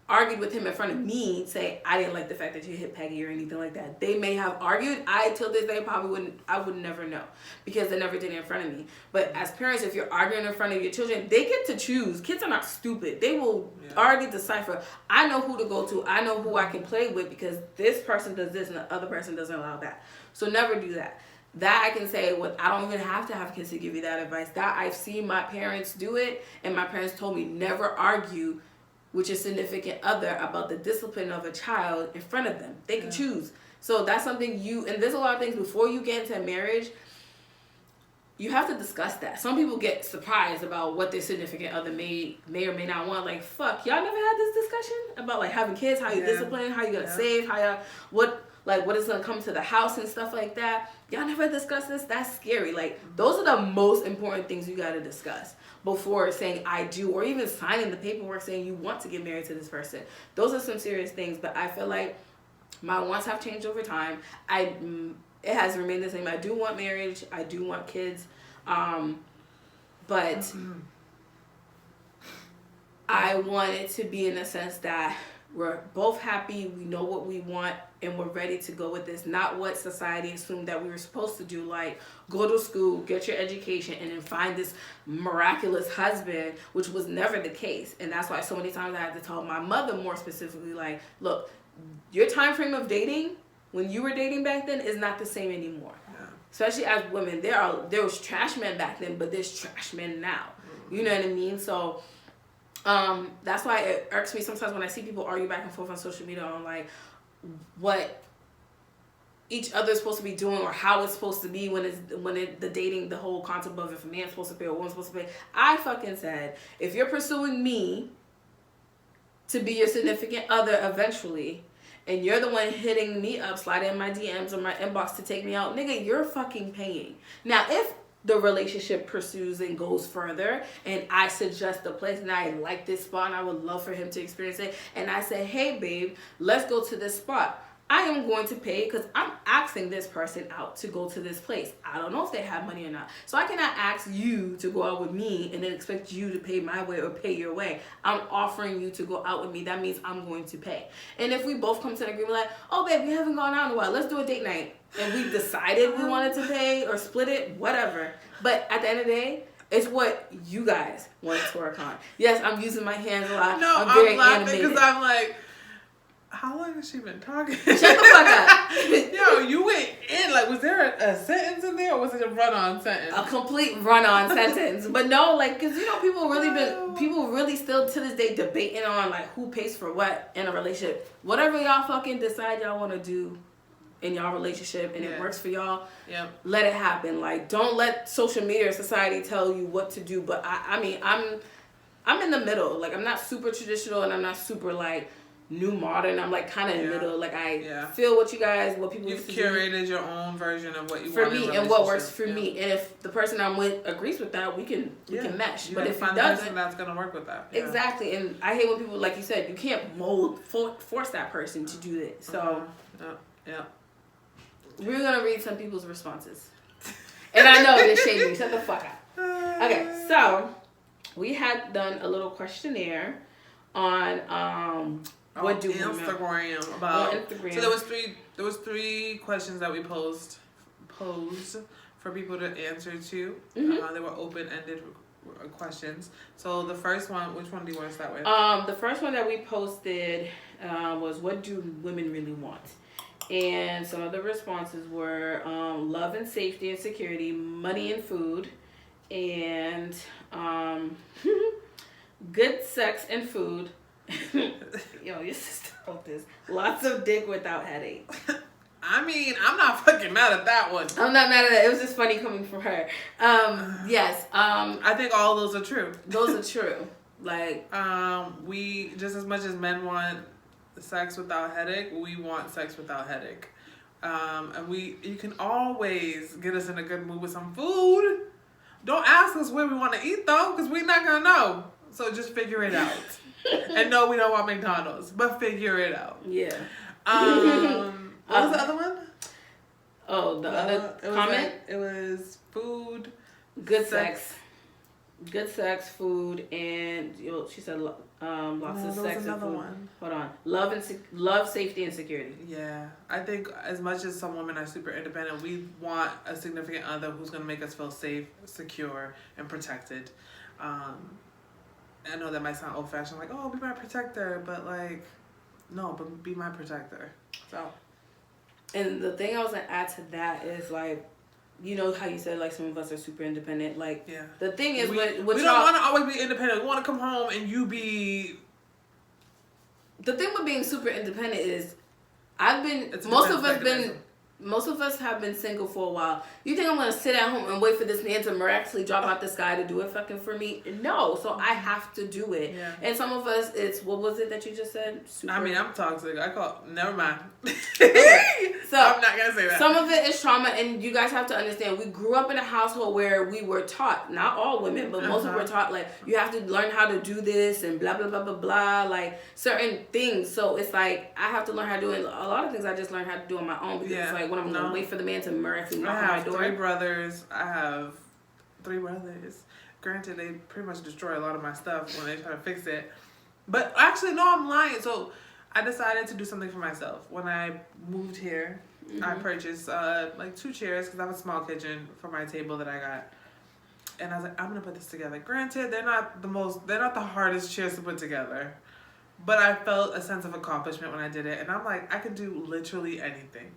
argued with him in front of me, say, I didn't like the fact that you hit Peggy or anything like that. They may have argued. Till this day, I would never know because they never did it in front of me. But as parents, if you're arguing in front of your children, they get to choose. Kids are not stupid. They will already decipher. I know who to go to. I know who I can play with because this person does this and the other person doesn't allow that. So never do that. That I can say, I don't even have to have kids to give you that advice. That I've seen my parents do it, and my parents told me never argue with your significant other about the discipline of a child in front of them. They can choose. So that's something and there's a lot of things before you get into a marriage, you have to discuss that. Some people get surprised about what their significant other may or may not want. Like, fuck, y'all never had this discussion about like having kids, how you discipline, how you gonna save, how y'all, what is gonna come to the house and stuff like that. Y'all never discussed this? That's scary. Like, those are the most important things you gotta discuss before saying I do, or even signing the paperwork saying you want to get married to this person. Those are some serious things, but I feel like my wants have changed over time. It has remained the same. I do want marriage. I do want kids. But I want it to be in a sense that we're both happy. We know what we want and we're ready to go with this. Not what society assumed that we were supposed to do. Like, go to school, get your education, and then find this miraculous husband, which was never the case. And that's why so many times I had to tell my mother more specifically, like, look, your time frame of dating when you were dating back then is not the same anymore. Yeah. Especially as women, there was trash men back then, but there's trash men now. Mm-hmm. You know what I mean? So that's why it irks me sometimes when I see people argue back and forth on social media on like what each other's supposed to be doing or how it's supposed to be when the dating, the whole concept of if a man's supposed to pay or a woman's supposed to pay. I fucking said, if you're pursuing me to be your significant other eventually, and you're the one hitting me up, sliding in my DMs or my inbox to take me out, nigga, you're fucking paying. Now, if the relationship pursues and goes further, and I suggest a place, and I like this spot, and I would love for him to experience it, and I say, hey, babe, let's go to this spot. I am going to pay because I'm asking this person out to go to this place. I don't know if they have money or not. So I cannot ask you to go out with me and then expect you to pay my way or pay your way. I'm offering you to go out with me. That means I'm going to pay. And if we both come to an agreement like, oh, babe, we haven't gone out in a while. Let's do a date night. And we decided we wanted to pay or split it, whatever. But at the end of the day, it's what you guys want to work on. Yes, I'm using my hands a lot. No, I'm very laughing animated. because I'm like, how long has she been talking? Shut the fuck up. Yo, you went in. Like, was there a sentence in there or was it a run-on sentence? A complete run-on sentence. But no, like, because, you know, people really still to this day debating on, like, who pays for what in a relationship. Whatever y'all fucking decide y'all want to do in y'all relationship and it works for y'all, let it happen. Like, don't let social media or society tell you what to do. But, I mean, I'm in the middle. Like, I'm not super traditional and I'm not super, like, new modern. I'm like kind of in the middle. Like I feel what people you've curated your own version of what you for want me and what works for me. And if the person I'm with agrees with that, we can mesh. But if he doesn't, that's gonna work with that. Exactly. And I hate when people, like you said, you can't force that person to do it. So we're gonna read some people's responses. And I know they're shady. Shut the fuck up. Okay, so we had done a little questionnaire on what do Instagram about Instagram. So there was three questions that we posed for people to answer to. Mm-hmm. They were open-ended questions. So the first one, which one do you want to start with? The first one that we posted was what do women really want? And some of the responses were love and safety and security, money and food, and good sex and food. Yo, your sister wrote this. Lots of dick without headache. I mean, I'm not fucking mad at that one. I'm not mad at that. It was just funny coming from her. Yes. I think all those are true. Those are true. Like, we just as much as men want sex without headache, we want sex without headache. And you can always get us in a good mood with some food. Don't ask us where we want to eat though, because we're not gonna know. So just figure it out. And no, we don't want McDonald's, but figure it out. Yeah. What was the other one? Oh, the other comment? It was food, good sex, food, and she said lots of sex and food. One. Hold on, love, safety, and security. Yeah, I think as much as some women are super independent, we want a significant other who's gonna make us feel safe, secure, and protected. I know that might sound old-fashioned, like, oh, be my protector, but, like, no, but be my protector. So. And the thing I was going to add to that is, like, you know how you said, like, some of us are super independent. Like, the thing is, we don't want to always be independent. We want to come home and you be the thing with being super independent is most of us have been single for a while. You think I'm gonna sit at home and wait for this man to miraculously drop out the sky to do it fucking for me? No. So I have to do it. Yeah. And some of us, it's, what was it that you just said? Super. I mean, I'm toxic. Never mind. So I'm not gonna say that. Some of it is trauma, and you guys have to understand, we grew up in a household where we were taught, not all women, but most of us were taught, like, you have to learn how to do this and blah, blah, blah, blah, blah, like, certain things. So it's like, I have to learn how to do it. A lot of things I just learned how to do on my own, because it's like, when I'm gonna wait for the man to miraculously knock on my door. I have 3 brothers. Granted, they pretty much destroy a lot of my stuff when they try to fix it. But actually, no, I'm lying. So I decided to do something for myself. When I moved here, I purchased like 2 chairs because I have a small kitchen for my table that I got. And I was like, I'm gonna put this together. Granted, they're not the hardest chairs to put together. But I felt a sense of accomplishment when I did it. And I'm like, I could do literally anything.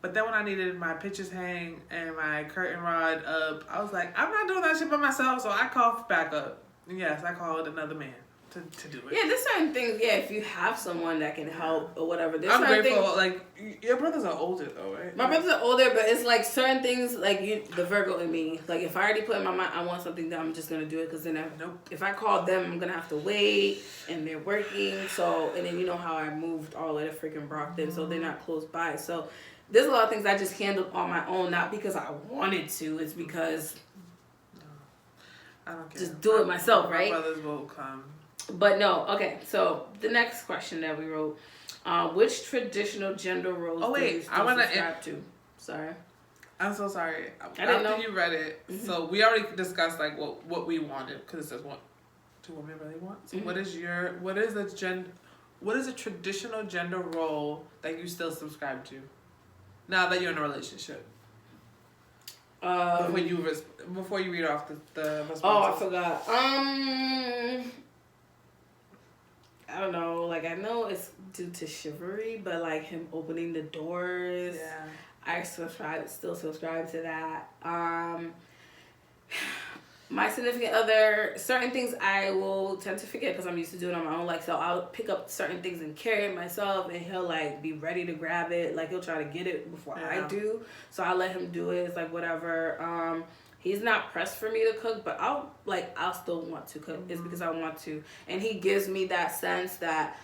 But then when I needed my pictures hang and my curtain rod up, I was like, I'm not doing that shit by myself. So I called for backup. And yes, I called another man to do it. Yeah, there's certain things, if you have someone that can help or whatever. I'm grateful. Like, your brothers are older though, right? My brothers are older, but it's like certain things, like the Virgo in me. Like, if I already put in my mind, I want something done, I'm just going to do it. Because then if I call them, I'm going to have to wait. And they're working. So, and then you know how I moved all the way to freaking Brockton. So they're not close by. So there's a lot of things I just handled on my own. Not because I wanted to. It's because I don't care. Just do it myself, right? My brothers will come. But no, okay. So the next question that we wrote, which traditional gender roles do you still subscribe to? Sorry. I'm so sorry. I didn't know. You read it, so we already discussed like what we wanted, because it says what do women really want. So what is a traditional gender role that you still subscribe to now that you're in a relationship? Before you read off the responses. Oh, I forgot. I don't know. Like, I know it's due to chivalry, but like him opening the doors. Yeah. I still subscribe to that. My significant other, certain things I will tend to forget because I'm used to doing it on my own. Like, so I'll pick up certain things and carry it myself, and he'll like be ready to grab it. Like, he'll try to get it before I do. So I'll let him do it. It's like whatever. He's not pressed for me to cook, but I'll still want to cook. It's because I want to. And he gives me that sense that,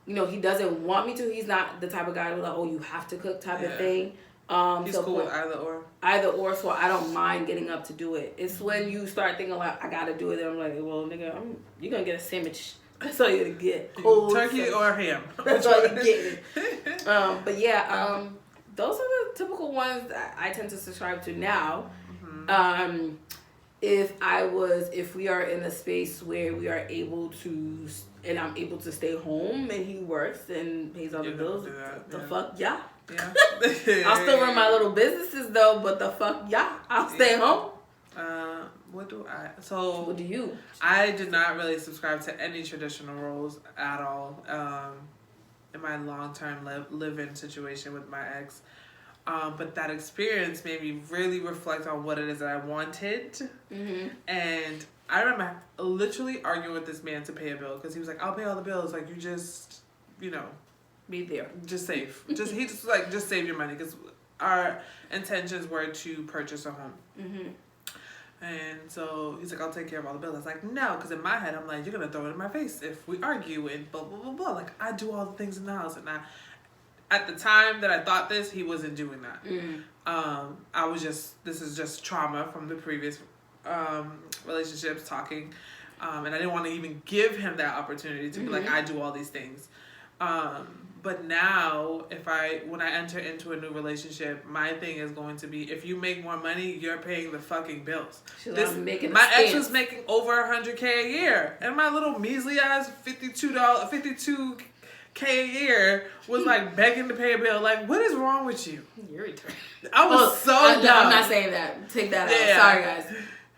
you know, he doesn't want me to. He's not the type of guy who's like, oh, you have to cook type of thing. He's cool with either or. Either or, so I don't mind getting up to do it. It's when you start thinking like, I gotta do it, and I'm like, well, nigga, you're gonna get a sandwich. That's all you're gonna get. Cold turkey sandwich. or ham. That's all you're getting. But yeah, those are the typical ones that I tend to subscribe to now. If we are in a space where we are able to, and I'm able to stay home and he works and pays all the bills, fuck yeah. Yeah. I'll still run my little businesses though, but the fuck yeah, I'll stay home. What do what do you? I did not really subscribe to any traditional roles at all in my long-term live-in situation with my ex. But that experience made me really reflect on what it is that I wanted. And I remember literally arguing with this man to pay a bill because he was like, I'll pay all the bills. Like, you just, you know, be there. Just save. Just save your money, because our intentions were to purchase a home. And so he's like, I'll take care of all the bills. I was like, no, because in my head, I'm like, you're going to throw it in my face if we argue and blah, blah, blah, blah. Like, I do all the things in the house. And at the time that I thought this, he wasn't doing that. This is just trauma from the previous relationships talking. And I didn't want to even give him that opportunity to be like, I do all these things. But now, when I enter into a new relationship, my thing is going to be, if you make more money, you're paying the fucking bills. My ex was making over $100K a year, and my little measly ass $52K a year was like begging to pay a bill. Like, what is wrong with you? You're retarded. I was dumb. I'm not saying that. Take that out. Sorry, guys.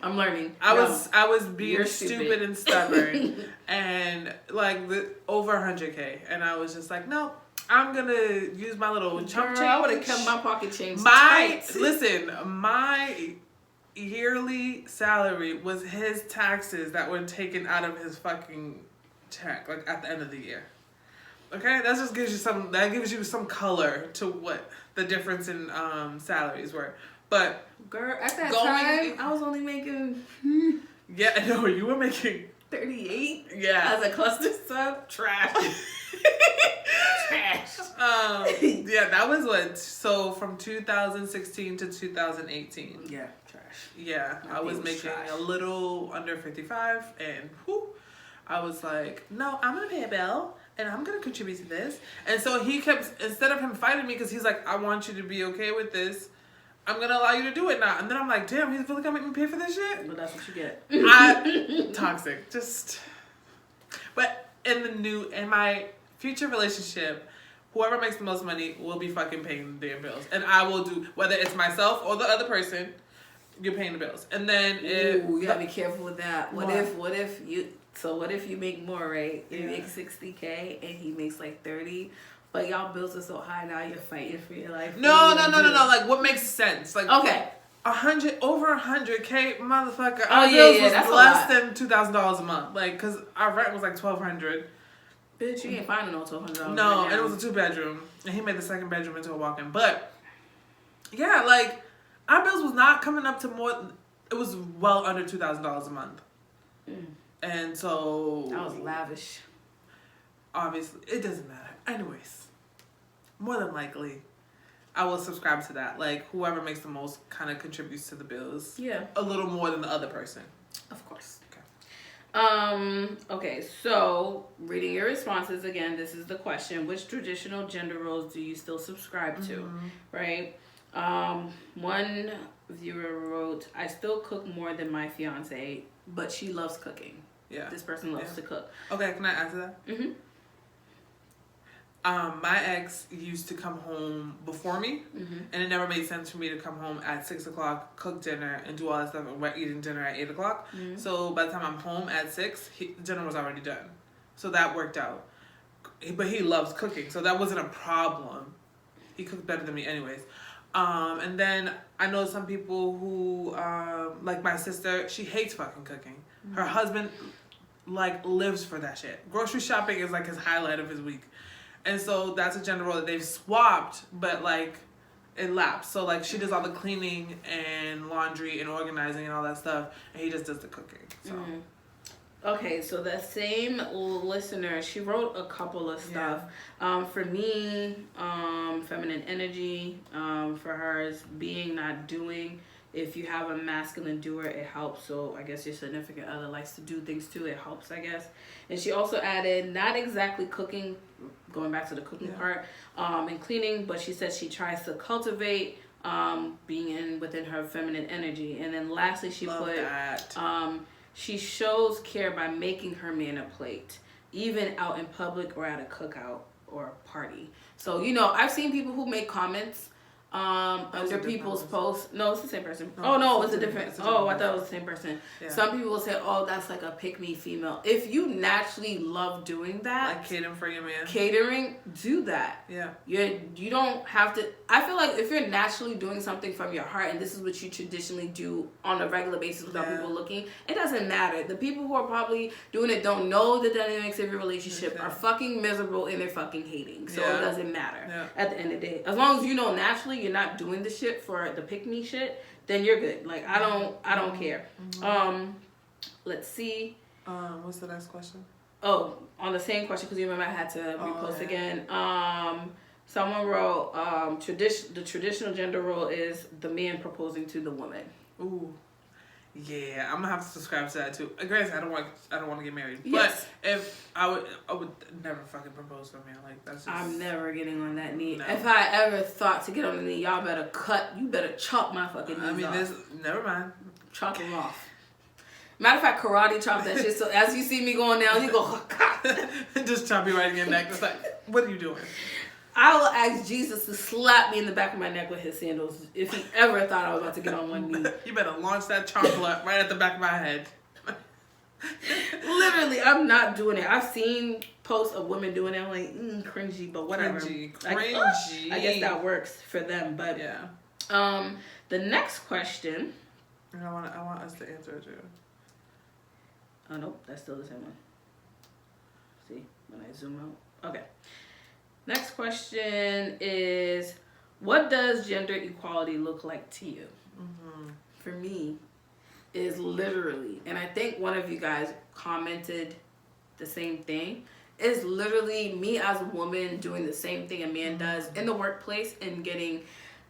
I'm learning. I was being stupid and stubborn, and like over 100K, and I was just like, no, I'm gonna use my little chump change. I would have kept my pocket change. My yearly salary was his taxes that were taken out of his fucking check, like at the end of the year. Okay, that just gives you some. That gives you some color to what the difference in salaries were. But girl, at that time, I was only making. Yeah, no, you were making 38. Yeah, as a cluster sub, trash. Trash. Yeah, that was what. So from 2016 to 2018. Yeah, trash. Yeah, I was making trash. a little under 55, and I was like, no, I'm gonna pay a bill. And I'm gonna contribute to this. And so he kept, instead of him fighting me, because he's like, I want you to be okay with this, I'm gonna allow you to do it now. And then I'm like, damn, he's really gonna make me pay for this shit? But that's what you get. Toxic. Just. But in my future relationship, whoever makes the most money will be fucking paying their bills. And I will do, whether it's myself or the other person, you're paying the bills. And then you gotta be careful with that. What if you make more, right? You make $60K and he makes like 30, but y'all bills are so high now you're fighting for your life. No. Like, what makes sense? Like, okay, over 100K, motherfucker. Oh, Our bills was that's less than $2,000 a month. Like, cause our rent was like $1,200. Bitch, you ain't finding no $1,200. No, right and it was a 2-bedroom, and he made the second bedroom into a walk-in. But yeah, like our bills was not coming up to more. It was well under $2,000 a month. And so that was lavish. Obviously, it doesn't matter. Anyways, more than likely, I will subscribe to that. Like, whoever makes the most kind of contributes to the bills. Yeah. A little more than the other person. Of course. Okay. Okay, so reading your responses again, this is the question. Which traditional gender roles do you still subscribe to? Right? One viewer wrote, I still cook more than my fiance, but she loves cooking. Yeah. This person loves to cook. Okay, can I answer that? Mm-hmm. My ex used to come home before me, and it never made sense for me to come home at 6 o'clock, cook dinner, and do all that stuff, and we're eating dinner at 8 o'clock. So by the time I'm home at 6, dinner was already done. So that worked out. But he loves cooking, so that wasn't a problem. He cooked better than me anyways. And then I know some people who, like my sister, she hates fucking cooking. Her husband, like, lives for that shit. Grocery shopping is, like, his highlight of his week. And so that's a gender role that they've swapped, but, like, it lapsed. So, like, she does all the cleaning and laundry and organizing and all that stuff, and he just does the cooking. So. Okay, so that same listener, she wrote a couple of stuff. Yeah. For me, feminine energy. For hers, being, not doing. If you have a masculine doer, it helps. So I guess your significant other likes to do things too. It helps, I guess. And she also added, not exactly cooking, going back to the cooking part, and cleaning, but she said she tries to cultivate being within her feminine energy. And then lastly, she put that. She shows care by making her man a plate, even out in public or at a cookout or a party. So, you know, I've seen people who make comments under people's posts. No, it's the same person. No, it's a different. I thought it was the same person. Yeah. Some people will say, "Oh, that's like a pick-me female." If you naturally love doing that, like catering for your man, do that. Yeah. You don't have to. I feel like if you're naturally doing something from your heart, and this is what you traditionally do on a regular basis without people looking, it doesn't matter. The people who are probably doing it don't know the dynamics of your relationship, are fucking miserable, and they're fucking hating. So it doesn't matter at the end of the day. As long as you know naturally you're not doing the shit for the pick me shit, then you're good. Like I don't care. Let's see. What's the next question? Oh, on the same question, because you remember I had to repost again. Someone wrote the traditional gender role is the man proposing to the woman. Ooh. Yeah, I'm gonna have to subscribe to that too. Granted, I don't want to get married, yes. But if I would never fucking propose to a man. Like that's just. I'm never getting on that knee. No. If I ever thought to get on the knee, y'all better chop my fucking knees off. Never mind. Chop them off. Matter of fact, karate chop that shit. So as you see me going down, you go. Just chop you right in your neck. It's like, what are you doing? I will ask Jesus to slap me in the back of my neck with his sandals if he ever thought I was about to get on one knee. You better launch that chocolate right at the back of my head. Literally, I'm not doing it. I've seen posts of women doing it. I'm like, cringy, but whatever. Cringy. I guess that works for them. But yeah. The next question. And I want us to answer it too. Oh nope, that's still the same one. See when I zoom out. Okay. Next question is, what does gender equality look like to you? Mm-hmm. For me, is literally, and I think one of you guys commented the same thing, is literally me as a woman doing the same thing a man does in the workplace and getting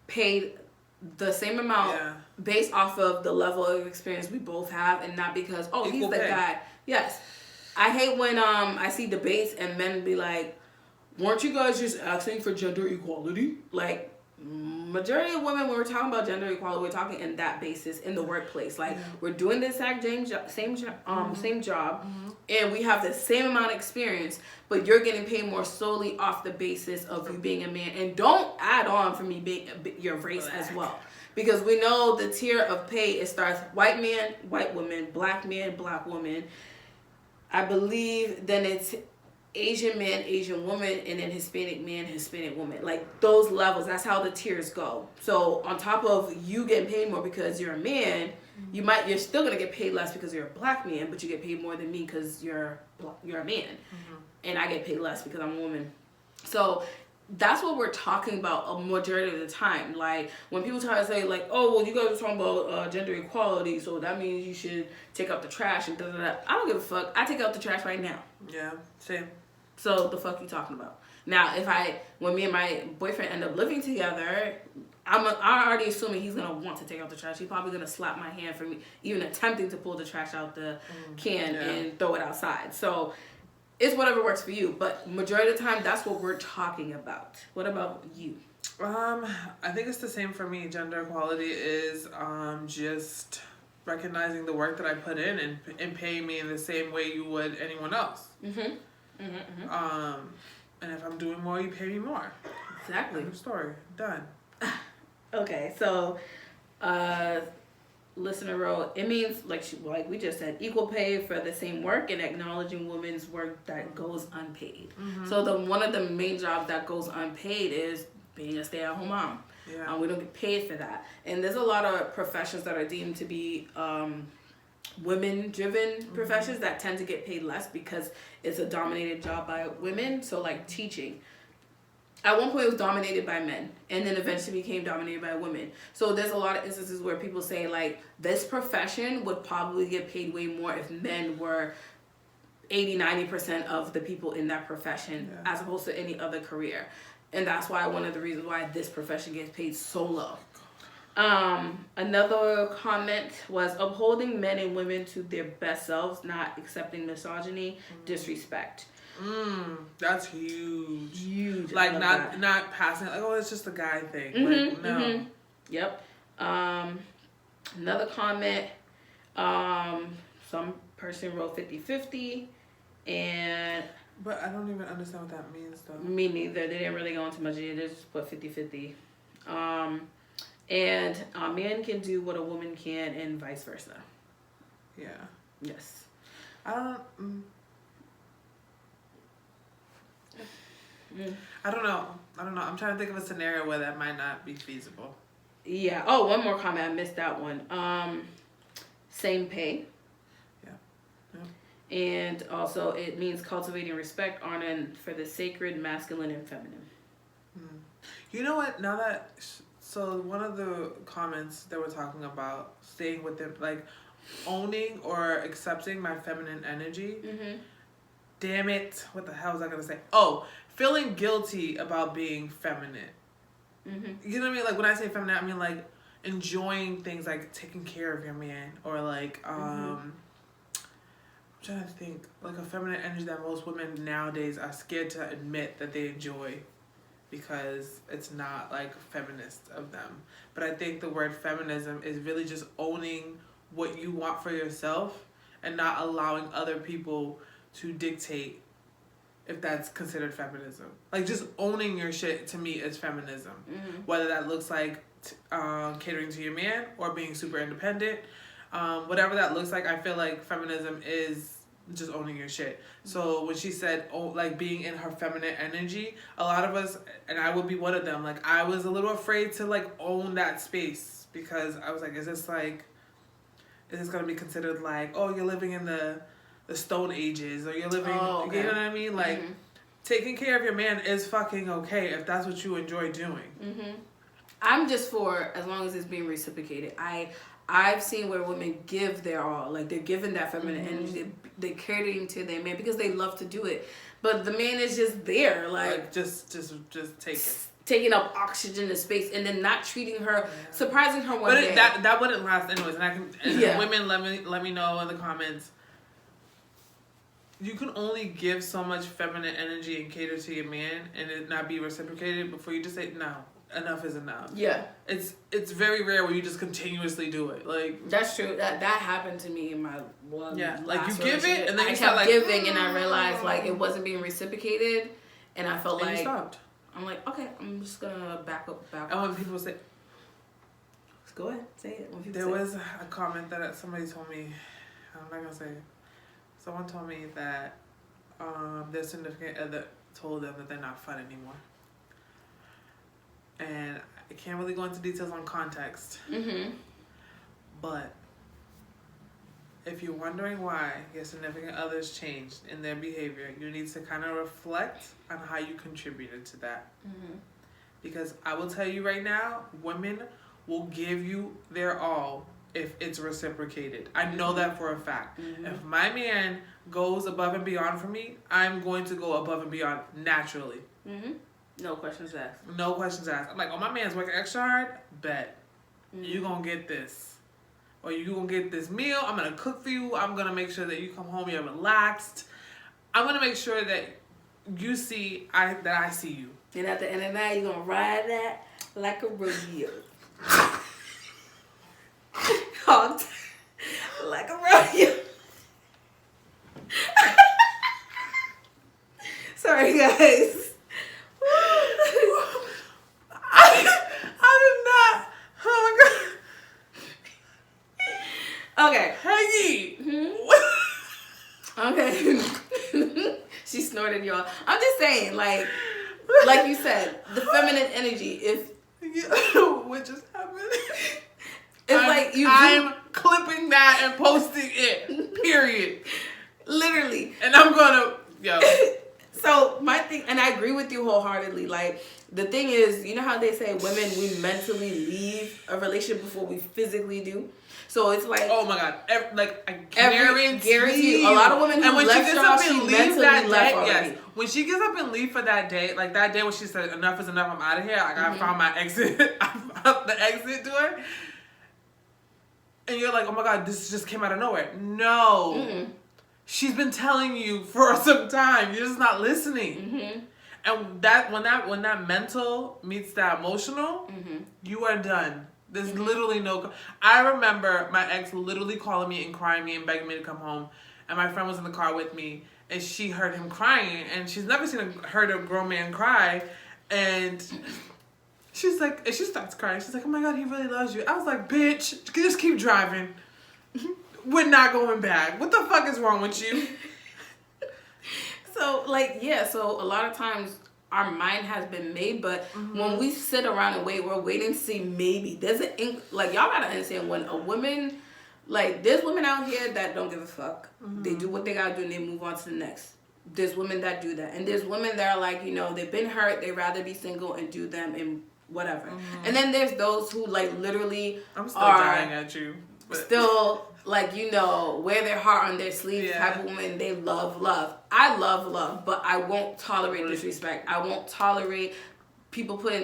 paid the same amount based off of the level of experience we both have, and not because he's the guy. Yes. I hate when I see debates and men be like, weren't you guys just asking for gender equality? Like, majority of women, when we're talking about gender equality, we're talking in that basis in the workplace. Like, we're doing the exact same job, and we have the same amount of experience, but you're getting paid more solely off the basis of you being a man. And don't add on for me being your race as well. Because we know the tier of pay, it starts white man, white woman, black man, black woman. I believe then it's Asian man, Asian woman, and then Hispanic man, Hispanic woman. Like, those levels, that's how the tiers go. So on top of you getting paid more because you're a man, you're still gonna get paid less because you're a black man, but you get paid more than me because you're a man, and I get paid less because I'm a woman. So that's what we're talking about a majority of the time. Like, when people try to say, like, oh, well, you guys are talking about gender equality, so that means you should take out the trash and da-da-da. I don't give a fuck. I take out the trash right now. Yeah, same. So the fuck you talking about? Now, when me and my boyfriend end up living together, I'm already assuming he's gonna want to take out the trash. He's probably gonna slap my hand for me even attempting to pull the trash out the can and throw it outside. So it's whatever works for you. But majority of the time, that's what we're talking about. What about you? I think it's the same for me. Gender equality is just recognizing the work that I put in and paying me in the same way you would anyone else. And if I'm doing more, you pay me more. Exactly. End of story. Done. Okay, so listener wrote, it means like we just said, equal pay for the same work and acknowledging women's work that goes unpaid. So one of the main jobs that goes unpaid is being a stay-at-home mom. Yeah. We don't get paid for that, and there's a lot of professions that are deemed to be women-driven professions that tend to get paid less because it's a dominated job by women. So like teaching, at one point it was dominated by men, and then eventually became dominated by women. So there's a lot of instances where people say like, this profession would probably get paid way more if men were 80-90% of the people in that profession, as opposed to any other career. And that's why one of the reasons why this profession gets paid so low. Another comment was upholding men and women to their best selves, not accepting misogyny, disrespect. That's huge. Huge. Like not passing, like, oh, it's just a guy thing. Like, no. Yep. Another comment, some person wrote 50-50, and but I don't even understand what that means though. Me neither. They didn't really go into much. They just put 50-50. And a man can do what a woman can, and vice versa. Yeah. Yes. I don't know. I'm trying to think of a scenario where that might not be feasible. Yeah. Oh, one more comment. I missed that one. Same pay. Yeah. And also, it means cultivating respect, honor for the sacred, masculine, and feminine. You know what? Now that... So one of the comments that we're talking about, staying with them, like owning or accepting my feminine energy. Damn it. What the hell was I going to say? Oh, feeling guilty about being feminine. You know what I mean? Like when I say feminine, I mean like enjoying things like taking care of your man, or like, I'm trying to think, like a feminine energy that most women nowadays are scared to admit that they enjoy, because it's not like feminist of them. But I think the word feminism is really just owning what you want for yourself and not allowing other people to dictate if that's considered feminism. Like just owning your shit to me is feminism. Whether that looks like catering to your man or being super independent, whatever that looks like, I feel like feminism is just owning your shit. So when she said, oh, like being in her feminine energy, a lot of us, and I would be one of them, like I was a little afraid to like own that space, because I was like, is this gonna be considered like, oh, you're living in the Stone Ages, or you're living, you know what I mean? Like taking care of your man is fucking okay if that's what you enjoy doing. Mm-hmm. I'm just for as long as it's being reciprocated. I've seen where women give their all, like they're giving that feminine energy, they're catering to their man because they love to do it, but the man is just there, like just take it, taking up oxygen and space, and then not treating her, surprising her one day. But that wouldn't last anyways. And women, let me know in the comments. You can only give so much feminine energy and cater to your man, and it not be reciprocated before you just say no. Enough is enough. Yeah. It's very rare where you just continuously do it. Like that's true. That happened to me in my like you give it and then I kept giving and I realized like it wasn't being reciprocated and I felt like you stopped. I'm like, okay, I'm just gonna back up. And when people say, go ahead, say it. When there was a comment that somebody told me. I'm not gonna say it. Someone told me that their significant other told them that they're not fun anymore. And I can't really go into details on context. Mm-hmm. But if you're wondering why your significant others changed in their behavior, you need to kind of reflect on how you contributed to that. Mm-hmm. Because I will tell you right now, women will give you their all if it's reciprocated. I know that for a fact. Mm-hmm. If my man goes above and beyond for me, I'm going to go above and beyond naturally. Mm-hmm. No questions asked. No questions asked. I'm like, oh, my man's working extra hard? Bet. Mm-hmm. You gonna get this. Or you gonna get this meal. I'm gonna cook for you. I'm gonna make sure that you come home, you're relaxed. I'm gonna make sure that you see that I see you. And at the end of the night, you're gonna ride that like a rodeo. Like a rodeo. Sorry, guys. Okay. Peggy! Mm-hmm. Okay. She snorted, y'all. I'm just saying, like you said, the feminine energy, what just happened? I'm clipping that and posting it. Period. Literally. And I'm gonna, So, my thing, and I agree with you wholeheartedly, like, the thing is, you know how they say women, we mentally leave a relationship before we physically do? So it's like, oh my God, I guarantee you, a lot of women who left y'all, she mentally left already. Yes, when she gets up and leave for that day, like that day when she said enough is enough, I'm out of here. Like I found my exit, I found the exit door, and you're like, oh my God, this just came out of nowhere. No, she's been telling you for some time. You're just not listening. Mm-hmm. And that when that mental meets that emotional, you are done. There's literally no... I remember my ex literally calling me and crying me and begging me to come home. And my friend was in the car with me. And she heard him crying. And she's never heard a grown man cry. And she's like... And she starts crying. She's like, oh my God, he really loves you. I was like, bitch, just keep driving. We're not going back. What the fuck is wrong with you? So, so a lot of times... our mind has been made, but when we sit around and wait, we're waiting to see maybe. There's y'all gotta understand when a woman, like, there's women out here that don't give a fuck. They do what they gotta do and they move on to the next. There's women that do that. And there's women that are like, they've been hurt, they'd rather be single and do them and whatever. And then there's those who, like, literally I'm still dying at you. But. Still, like, wear their heart on their sleeve type of woman. They love love. I love, but I won't tolerate disrespect. I won't tolerate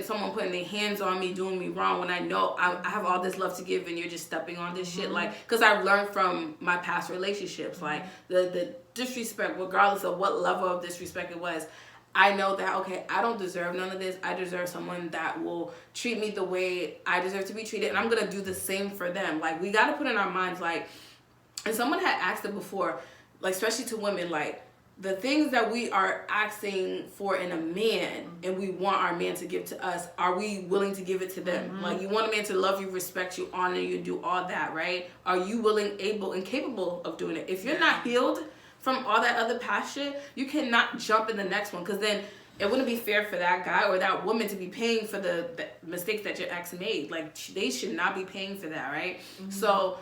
someone putting their hands on me, doing me wrong when I know I have all this love to give and you're just stepping on this shit. Like, because I've learned from my past relationships, like the disrespect, regardless of what level of disrespect it was. I know that, okay, I don't deserve none of this. I deserve someone that will treat me the way I deserve to be treated. And I'm going to do the same for them. Like, we got to put in our minds, like, and someone had asked it before, like, especially to women, like, the things that we are asking for in a man and we want our man to give to us, are we willing to give it to them? Like, you want a man to love you, respect you, honor you, do all that, right? Are you willing, able, and capable of doing it? If you're not healed from all that other past shit, you cannot jump in the next one, because then it wouldn't be fair for that guy or that woman to be paying for the mistakes that your ex made. Like, they should not be paying for that, right? So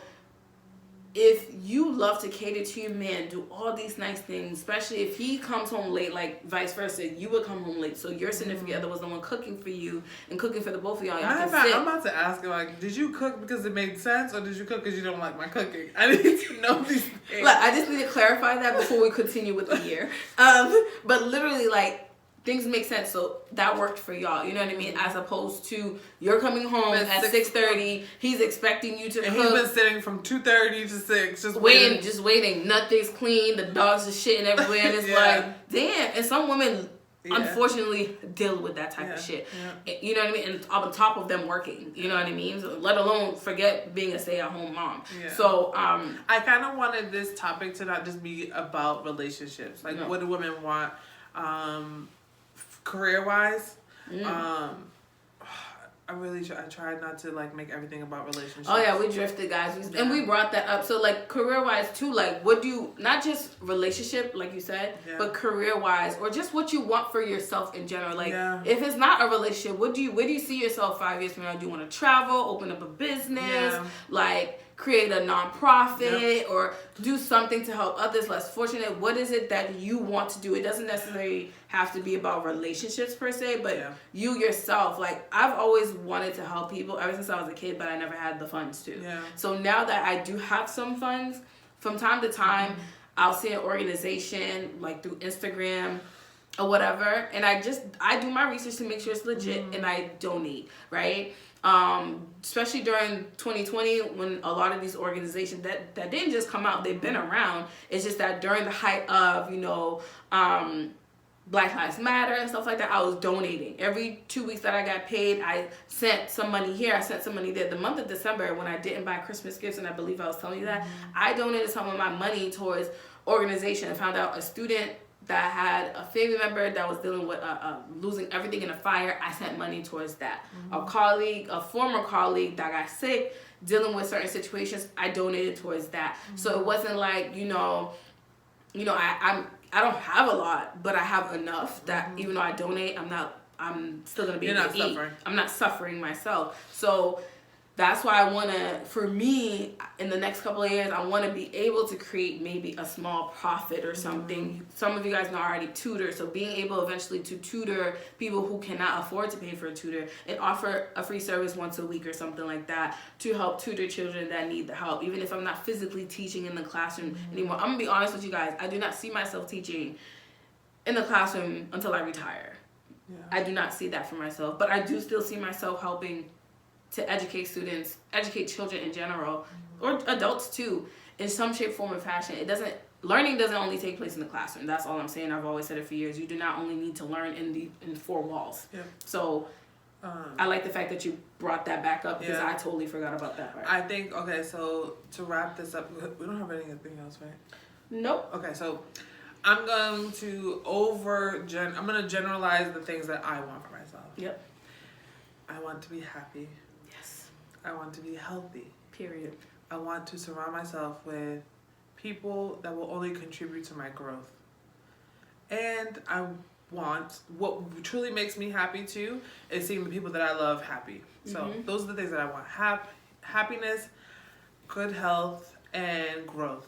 if you love to cater to your man, do all these nice things, especially if he comes home late, like vice versa, you would come home late. So your significant other was the one cooking for you and cooking for the both of y'all. I'm about to ask you, like, did you cook because it made sense, or did you cook because you don't like my cooking? I need to know these things. Look, I just need to clarify that before we continue with the year. But literally, like, things make sense, so that worked for y'all. You know what I mean? As opposed to you're coming home at 6:30. He's expecting you to cook. He's been sitting from 2:30 to 6, just waiting. Nothing's clean. The dogs are shitting everywhere, and it's like, damn. And some women, unfortunately, deal with that type of shit. Yeah. You know what I mean? And on top of them working. You know what I mean? So, let alone forget being a stay-at-home mom. Yeah. So, I kind of wanted this topic to not just be about relationships. Like, what do women want? Career-wise, I tried not to like make everything about relationships. Oh yeah, we drifted, guys, and we brought that up. So like career-wise too, like what do you, not just relationship like you said, but career-wise, or just what you want for yourself in general. Like if it's not a relationship, where do you see yourself 5 years from now? Do you want to travel, open up a business, like create a nonprofit, or do something to help others less fortunate? What is it that you want to do? It doesn't necessarily have to be about relationships per se, but you yourself. Like, I've always wanted to help people ever since I was a kid, but I never had the funds to. So now that I do have some funds, from time to time, I'll see an organization like through Instagram or whatever, and I do my research to make sure it's legit, and I donate, right? Especially during 2020 when a lot of these organizations that didn't just come out, they've been around. It's just that during the height of, Black Lives Matter and stuff like that, I was donating. Every 2 weeks that I got paid, I sent some money here, I sent some money there. The month of December, when I didn't buy Christmas gifts, and I believe I was telling you that, I donated some of my money towards organization. I found out a student that had a family member that was dealing with losing everything in a fire. I sent money towards that. A former colleague that got sick, dealing with certain situations, I donated towards that. So it wasn't like, I don't have a lot, but I have enough that even though I donate, I'm still gonna be able to eat. I'm not suffering myself. So that's why I want to, for me, in the next couple of years, I want to be able to create maybe a small profit or something. Some of you guys know I already tutor, so being able eventually to tutor people who cannot afford to pay for a tutor and offer a free service once a week or something like that to help tutor children that need the help. Even if I'm not physically teaching in the classroom anymore. I'm going to be honest with you guys. I do not see myself teaching in the classroom until I retire. I do not see that for myself. But I do still see myself helping to educate students, educate children in general, or adults too, in some shape, form, or fashion. Learning doesn't only take place in the classroom. That's all I'm saying. I've always said it for years. You do not only need to learn in four walls. So I like the fact that you brought that back up, because I totally forgot about that part. I think, okay, so to wrap this up, we don't have anything else, right? Nope. Okay, so I'm going to generalize the things that I want for myself. Yep. I want to be happy. I want to be healthy. Period. I want to surround myself with people that will only contribute to my growth. And I want, what truly makes me happy too, is seeing the people that I love happy. So those are the things that I want. Happiness, good health, and growth.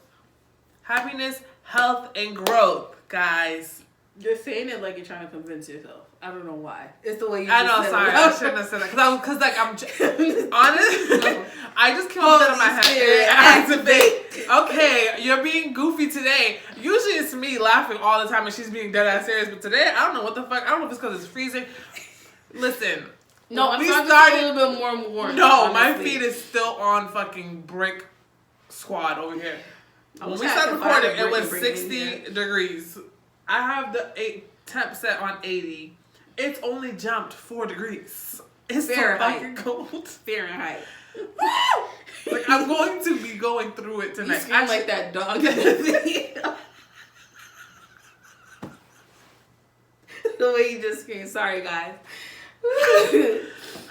Happiness, health, and growth, guys. You're saying it like you're trying to convince yourself. I don't know why. It's the way you. I know. Sorry, I shouldn't have said that because I'm honest. I just came up with that in my head. Activate. Okay, you're being goofy today. Usually it's me laughing all the time and she's being dead ass serious. But today I don't know what the fuck. I don't know if it's because it's freezing. Listen. No, I'm starting a little bit more warm. No, honestly. My feet is still on fucking brick squad over here. When we started recording, it was 60 degrees. I have the temp set on 80. It's only jumped 4 degrees. It's Fahrenheit. so fucking cold. Fahrenheit. Like, I'm going to be going through it tonight. You scream like that dog in the video. The way you just screamed. Sorry, guys. Oh,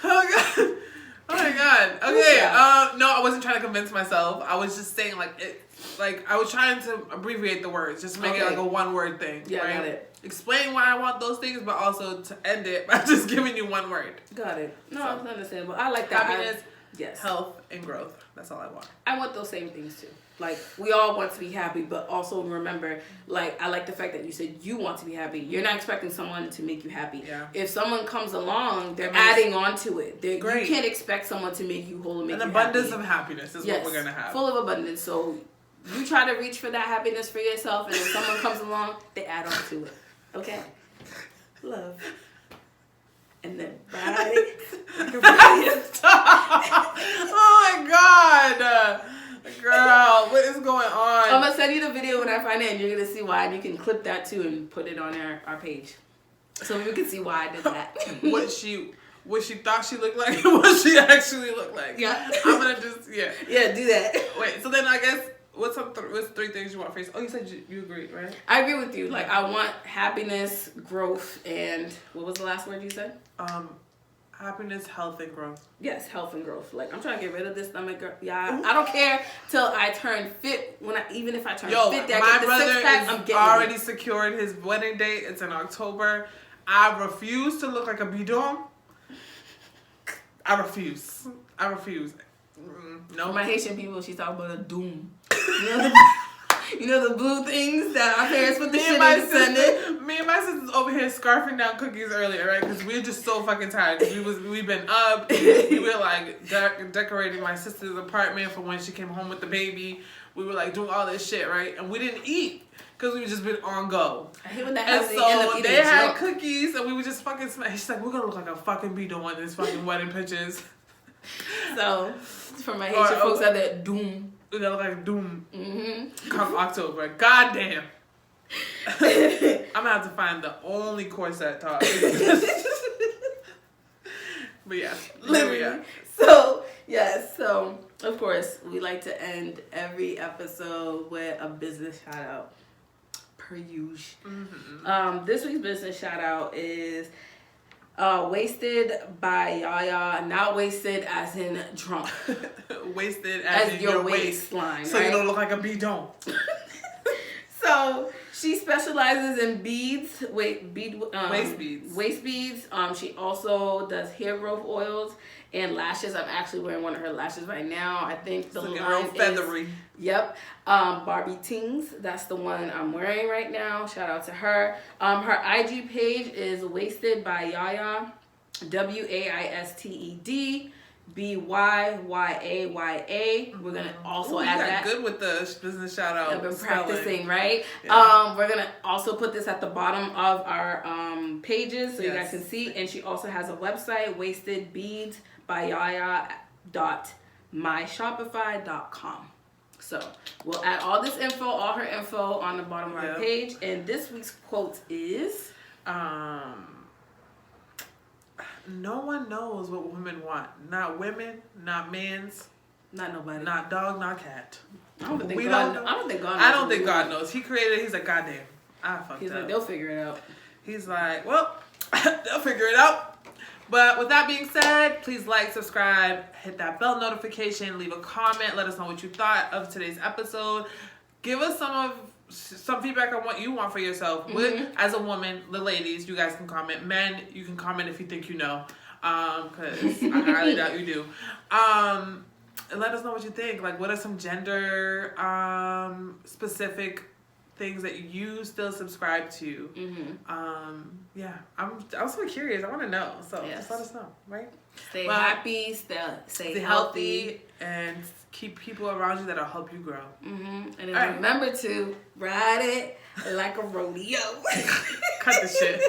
God. Oh, my God. Okay. No, I wasn't trying to convince myself. I was just saying, I was trying to abbreviate the words, just to make it like a one-word thing. Yeah, right? got it. Explain why I want those things, but also to end it by just giving you one word. Got it. No, it's understandable. I like that. Happiness, yes, health, and growth. That's all I want. I want those same things too. Like, we all want to be happy, but also remember, like, I like the fact that you said you want to be happy. You're not expecting someone to make you happy. Yeah. If someone comes along, they're adding on to it. Great. You can't expect someone to make you whole and make An you abundance happy. of happiness is what we're going to have. Full of abundance. So you try to reach for that happiness for yourself, and if someone comes along, they add on to it. Okay? Love. And then bye. Oh my God. Girl, what is going on? I'm gonna send you the video when I find it, and you're gonna see why, and you can clip that too and put it on our page, so we can see why I did that. what she thought she looked like, and what she actually looked like. Yeah, I'm gonna just do that. Wait, so then I guess what's 3 things you want for yourself? Oh, you said you agreed, right? I agree with you. Like, I want happiness, growth, and what was the last word you said? Happiness, health, and growth. Yes, health and growth. Like, I'm trying to get rid of this stomach. Yeah, I don't care till I turn fit. Even if I turn 50, I get the six-pack, I'm getting already it. secured his wedding date. It's in October. I refuse to look like a bidon. I refuse. No. For my Haitian people, she's talking about a doom. You know the blue things that our parents put the shit in to send it? Me and my sisters over here scarfing down cookies earlier, right? Because we're just so fucking tired. We've been up. We were like decorating my sister's apartment for when she came home with the baby. We were like doing all this shit, right? And we didn't eat because we just been on go. I hate when that and happens. so they had cookies and we were just fucking She's like, we're gonna look like a fucking bidon in these fucking wedding pictures. So, for my Haitian folks out there, doom. They look like doom. Mm-hmm. Come October. Goddamn. I'm gonna have to find the only corset top. But yeah, literally. So, yes. So, of course, we like to end every episode with a business shout out. Per usual. Mm-hmm. This week's business shout out is Wasted by Yaya. Not wasted as in drunk. Wasted as in your waistline. So right? You don't look like a bidon. So she specializes in beads. Waist beads. Waist beads. She also does hair growth oils and lashes. I'm actually wearing one of her lashes right now. I think the looking line real feathery. Is, yep. Barbie Tings. That's the one I'm wearing right now. Shout out to her. Her IG page is Wasted by Yaya. WAISTED. BYYAYA. We're gonna also add that. Good with the business shout out. I've been practicing, right? Yeah. We're gonna also put this at the bottom of our pages so you guys can see. And she also has a website, wastedbeadsbyaya.myshopify.com. So we'll add all this info, all her info on the bottom of our page. And this week's quote is no one knows what women want. Not women, not men's, not nobody. Not dog, not cat. I don't think God knows. I don't think God knows. He created it. He's like, goddamn, I fucked up. He's like, they'll figure it out. He's like, well, they'll figure it out. But with that being said, please like, subscribe, hit that bell notification, leave a comment, let us know what you thought of today's episode. Give us some feedback on what you want for yourself. As a woman, the ladies, you guys can comment. Men, you can comment if you think you know, because I highly doubt you do. And let us know what you think. Like, what are some gender specific things that you still subscribe to? Yeah, I'm so curious. I want to know. So just let us know, right? Stay happy, stay healthy, and keep people around you that'll help you grow. And then remember to ride it like a rodeo. Cut the shit.